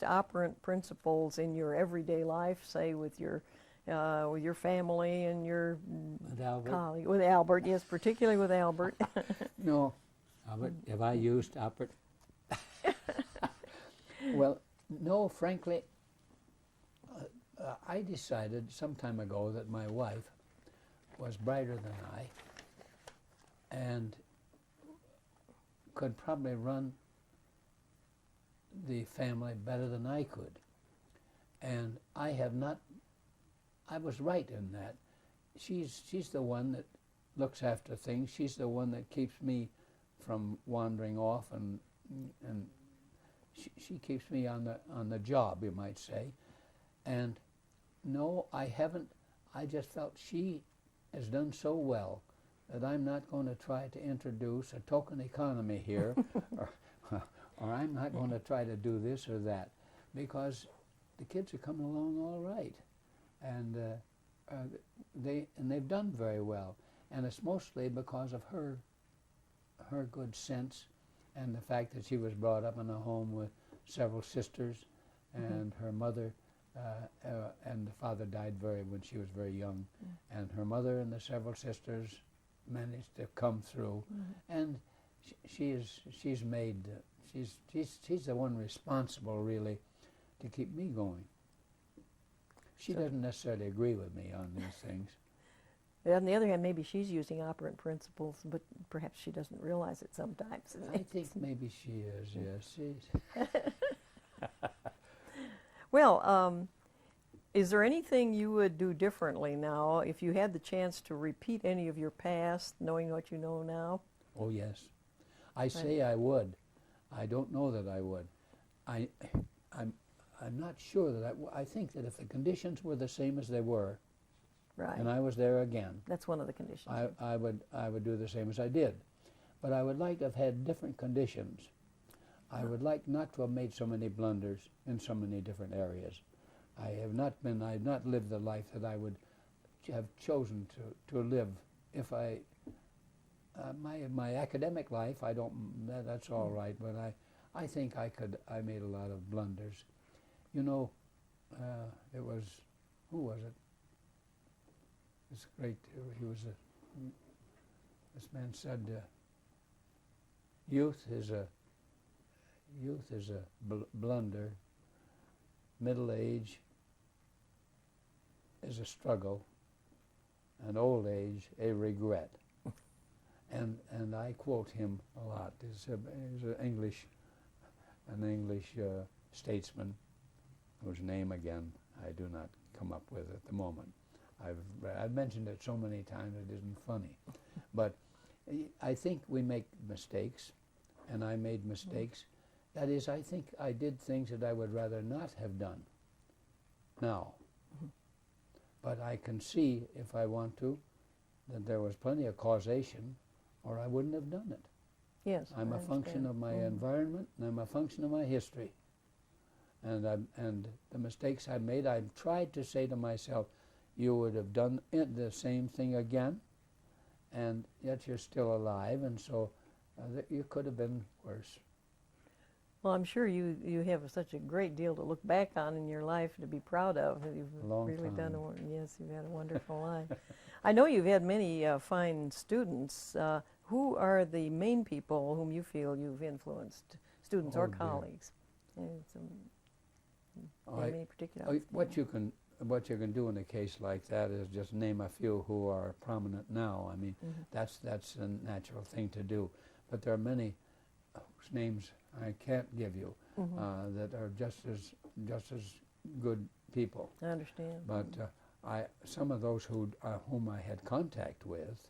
operant principles in your everyday life, say with your family and your colleague, with Albert? Yes, particularly with Albert. No, Albert, have I used operant? Well, no, frankly, I decided some time ago that my wife was brighter than I, and could probably run the family better than I could. And I was right in that. She's the one that looks after things. She's the one that keeps me from wandering off, and she keeps me on the job, you might say. And no, I haven't. I just felt she has done so well that I'm not going to try to introduce a token economy here, or I'm not going to try to do this or that, because the kids are coming along all right, and they've done very well, and it's mostly because of her good sense, and the fact that she was brought up in a home with several sisters, and her mother and the father died when she was very young, and her mother and the several sisters managed to come through, and she's the one responsible really to keep me going. She doesn't necessarily agree with me on these things. On the other hand, maybe she's using operant principles, but perhaps she doesn't realize it sometimes. I think maybe she is, yes. Well, is there anything you would do differently now if you had the chance to repeat any of your past, knowing what you know now? Oh, yes. I say I would. I don't know that I would. I'm not sure that I think that if the conditions were the same as they were, right, and I was there again, that's one of the conditions. I would do the same as I did. But I would like to have had different conditions. I would like not to have made so many blunders in so many different areas. I have not lived the life that I would have chosen to live if I, my academic life, that's all right, but I think I made a lot of blunders. You know, it was, who was it? This great, this man said, youth is a blunder, middle age is a struggle, and old age a regret. And I quote him a lot. He's an English statesman whose name again I do not come up with at the moment. I've mentioned it so many times it isn't funny, but I think we make mistakes, and I made mistakes. That is, I think I did things that I would rather not have done now. But I can see, if I want to, that there was plenty of causation, or I wouldn't have done it. Yes, I'm a function of my environment, and I'm a function of my history. And the mistakes I made, I've tried to say to myself, you would have done the same thing again, and yet you're still alive, and so you could have been worse. Well, I'm sure you have such a great deal to look back on in your life to be proud of. You've really done yes, you've had a wonderful life. I know you've had many fine students. Who are the main people whom you feel you've influenced, students or colleagues? Any particular? What you can do in a case like that is just name a few who are prominent now. I mean, that's a natural thing to do. But there are many whose names I can't give you that are just as good people. I understand. But some of those whom I had contact with,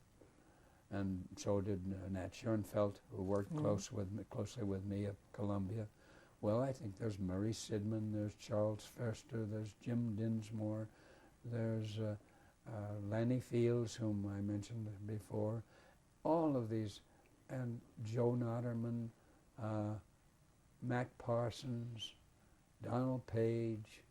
and so did Nat Schoenfeld, who worked closely with me at Columbia. Well, I think there's Murray Sidman, there's Charles Ferster, there's Jim Dinsmore, there's Lanny Fields, whom I mentioned before. All of these, and Joe Notterman, Mac Parsons, Donald Page.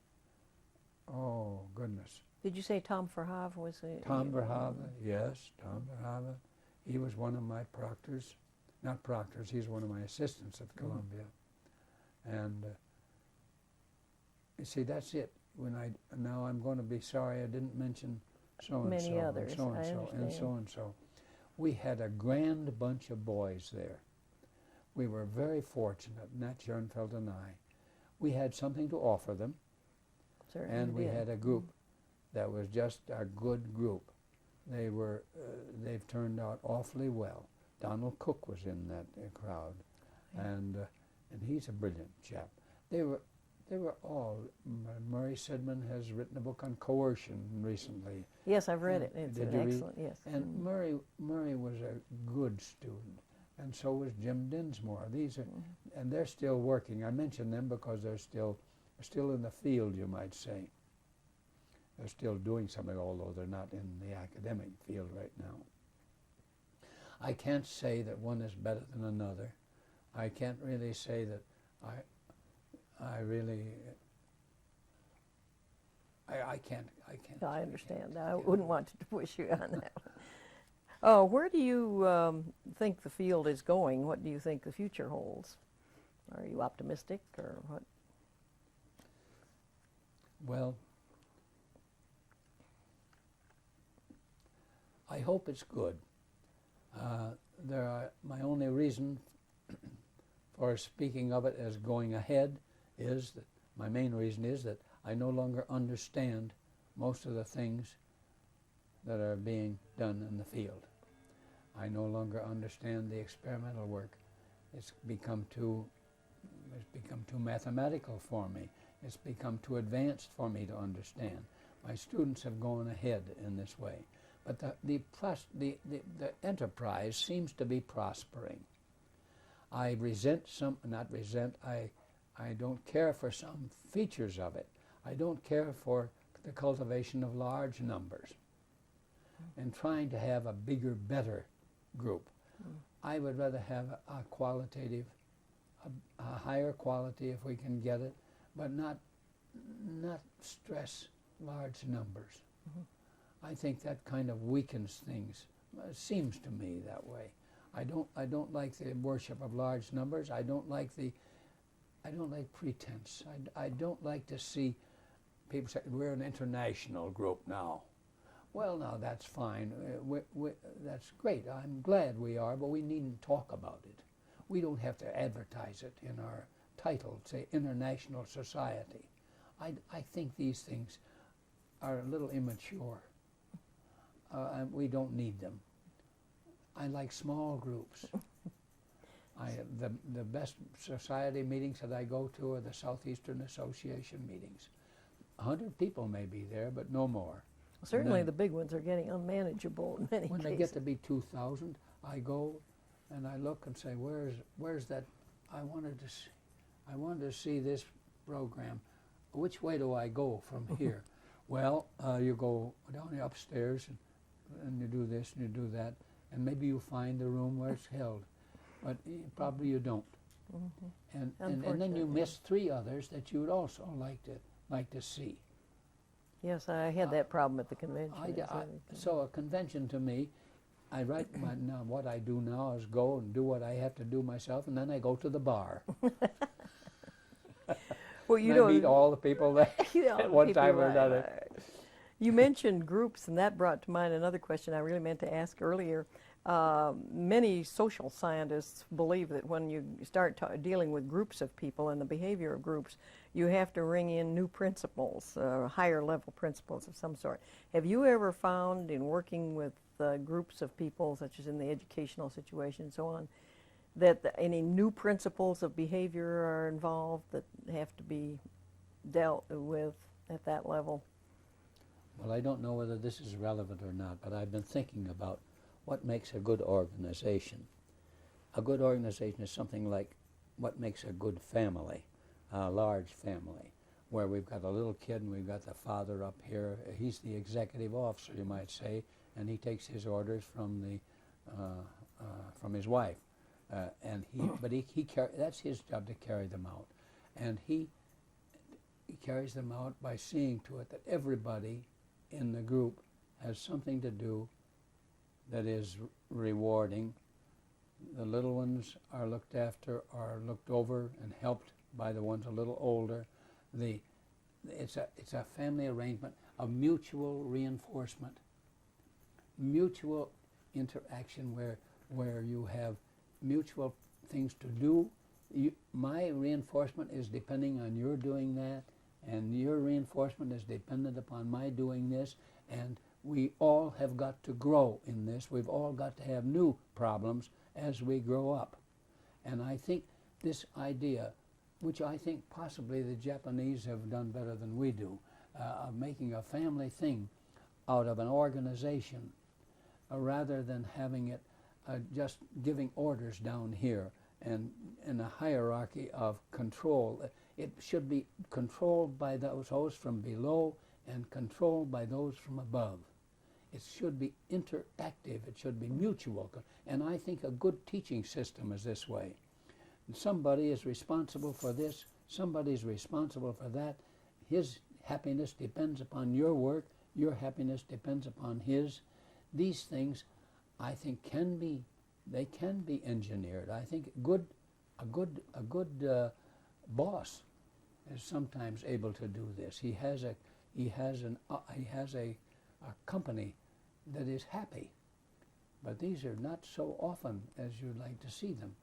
Oh, goodness. Did you say Tom Verhaeve was a... Tom Verhaeve, yes, Tom Verhaeve. He was one of my proctors. Not proctors, he's one of my assistants at Columbia. And you see, that's it. Now I'm going to be sorry I didn't mention so-and-so, many others, and so-and-so, and so-and-so. We had a grand bunch of boys there. We were very fortunate, Nat Schoenfeld and I. We had something to offer them, and we had a group that was just a good group. They've turned out awfully well. Donald Cook was in that crowd, and he's a brilliant chap. They were all. Murray Sidman has written a book on coercion recently. Yes, I've read it. It's excellent. Yes. And Murray was a good student, and so was Jim Dinsmore. These are, and they're still working. I mention them because they're still in the field, you might say. They're still doing something, although they're not in the academic field right now. I can't say that one is better than another. I can't really say that I can't. I understand. I wouldn't want to push you on that. Oh, where do you think the field is going? What do you think the future holds? Are you optimistic, or what? Well, I hope it's good. My only reason for speaking of it as going ahead is that my main reason is that I no longer understand most of the things that are being done in the field. I no longer understand the experimental work. It's become too mathematical for me. It's become too advanced for me to understand. My students have gone ahead in this way. But the enterprise seems to be prospering. I don't care for some features of it. I don't care for the cultivation of large numbers and trying to have a bigger, better group. I would rather have a qualitative, a higher quality if we can get it, but not stress large numbers. I think that kind of weakens things. It seems to me that way. I don't like the worship of large numbers. I don't like pretense. I don't like to see people say we're an international group now. Well, now that's fine. That's great. I'm glad we are, but we needn't talk about it. We don't have to advertise it in our title, say International Society. I think these things are a little immature. And we don't need them. I like small groups. The best society meetings that I go to are the Southeastern Association meetings. 100 people may be there, but no more. Certainly the big ones are getting unmanageable in many When cases. they get to be 2,000, I go and I look and say, where's that? I wanted to see this program. Which way do I go from here? Well, you go down the upstairs and you do this and you do that, and maybe you find the room where it's held, but probably you don't. And then you miss 3 others that you would also like to see. Yes, I had that problem at the convention. So a convention to me, I write now what I do now is go and do what I have to do myself, and then I go to the bar. Well, I meet all the people there at one time or another. You mentioned groups, and that brought to mind another question I really meant to ask earlier. Many social scientists believe that when you start dealing with groups of people and the behavior of groups, you have to ring in new principles, higher level principles of some sort. Have you ever found in working with groups of people, such as in the educational situation and so on, that any new principles of behavior are involved that have to be dealt with at that level? Well, I don't know whether this is relevant or not, but I've been thinking about what makes a good organization. A good organization is something like what makes a good family, a large family, where we've got a little kid and we've got the father up here. He's the executive officer, you might say, and he takes his orders from his wife. That's his job to carry them out. And he carries them out by seeing to it that everybody in the group has something to do that is rewarding. The little ones are looked after, are looked over and helped by the ones a little older. It's a family arrangement of mutual reinforcement, mutual interaction where you have mutual things to do. My reinforcement is depending on your doing that, and your reinforcement is dependent upon my doing this, and we all have got to grow in this. We've all got to have new problems as we grow up. And I think this idea, which I think possibly the Japanese have done better than we do, of making a family thing out of an organization, rather than having it just giving orders down here and in a hierarchy of control. It should be controlled by those from below and controlled by those from above. It should be interactive. It should be mutual. And I think a good teaching system is this way. Somebody is responsible for this. Somebody is responsible for that. His happiness depends upon your work. Your happiness depends upon his. These things, I think, can be engineered. I think a good boss is sometimes able to do this. He has a company that is happy, but these are not so often as you'd like to see them.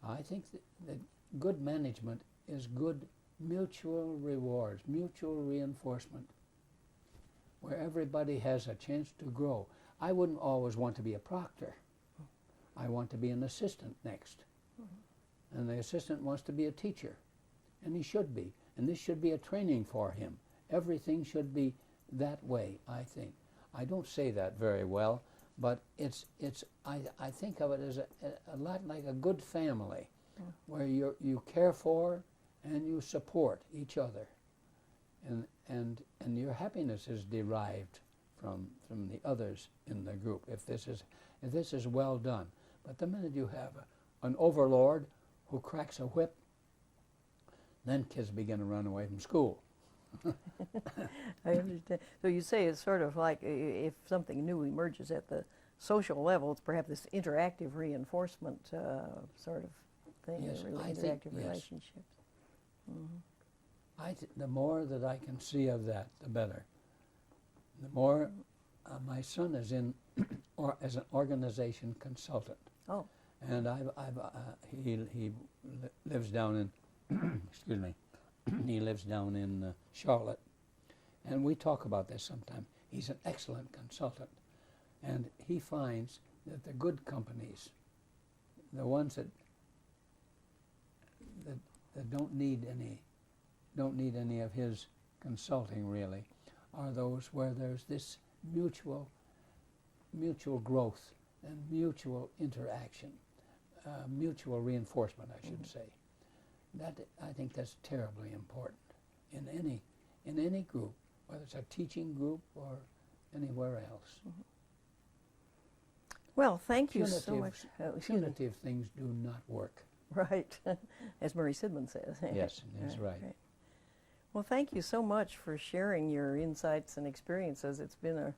I think that good management is good mutual rewards, mutual reinforcement, where everybody has a chance to grow. I wouldn't always want to be a proctor. I want to be an assistant next. And the assistant wants to be a teacher, and he should be. And this should be a training for him. Everything should be that way, I think. I don't say that very well, but I think of it as a lot like a good family, where you care for and you support each other, and your happiness is derived from the others in the group if this is well done. But the minute you have an overlord who cracks a whip, then kids begin to run away from school. I understand. So you say it's sort of like if something new emerges at the social level, it's perhaps this interactive reinforcement sort of thing, Yes, I think, interactive yes. relationships. The more that I can see of that, the better. The more my son is in as an organization consultant. Oh. And he lives down in, excuse me, he lives down in Charlotte, and we talk about this sometime. He's an excellent consultant, and he finds that the good companies, the ones that don't need any of his consulting really, are those where there's this mutual growth and mutual interaction. Mutual reinforcement, I should say. That I think that's terribly important in any group, whether it's a teaching group or anywhere else. Well, thank you so much. Punitive things do not work. Right, as Murray Sidman says. Yes, that's right. Well, thank you so much for sharing your insights and experiences. It's been a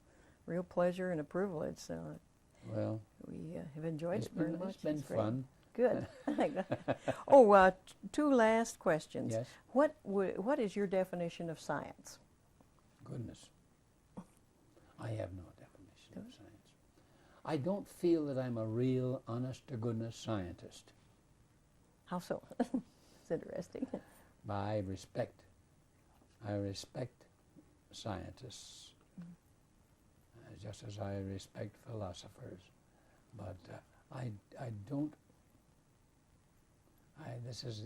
real pleasure and a privilege. Well, we have enjoyed it very much. It's been fun. Good. Oh, two last questions. Yes. What is your definition of science? Goodness. I have no definition of science. I don't feel that I'm a real, honest-to-goodness scientist. How so? It's interesting. I respect scientists, just as I respect philosophers. But I don't.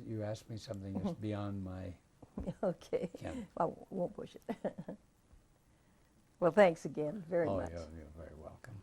You asked me something that's beyond my. Okay. Ken. I won't push it. Well, thanks again very much. Oh, you're very welcome.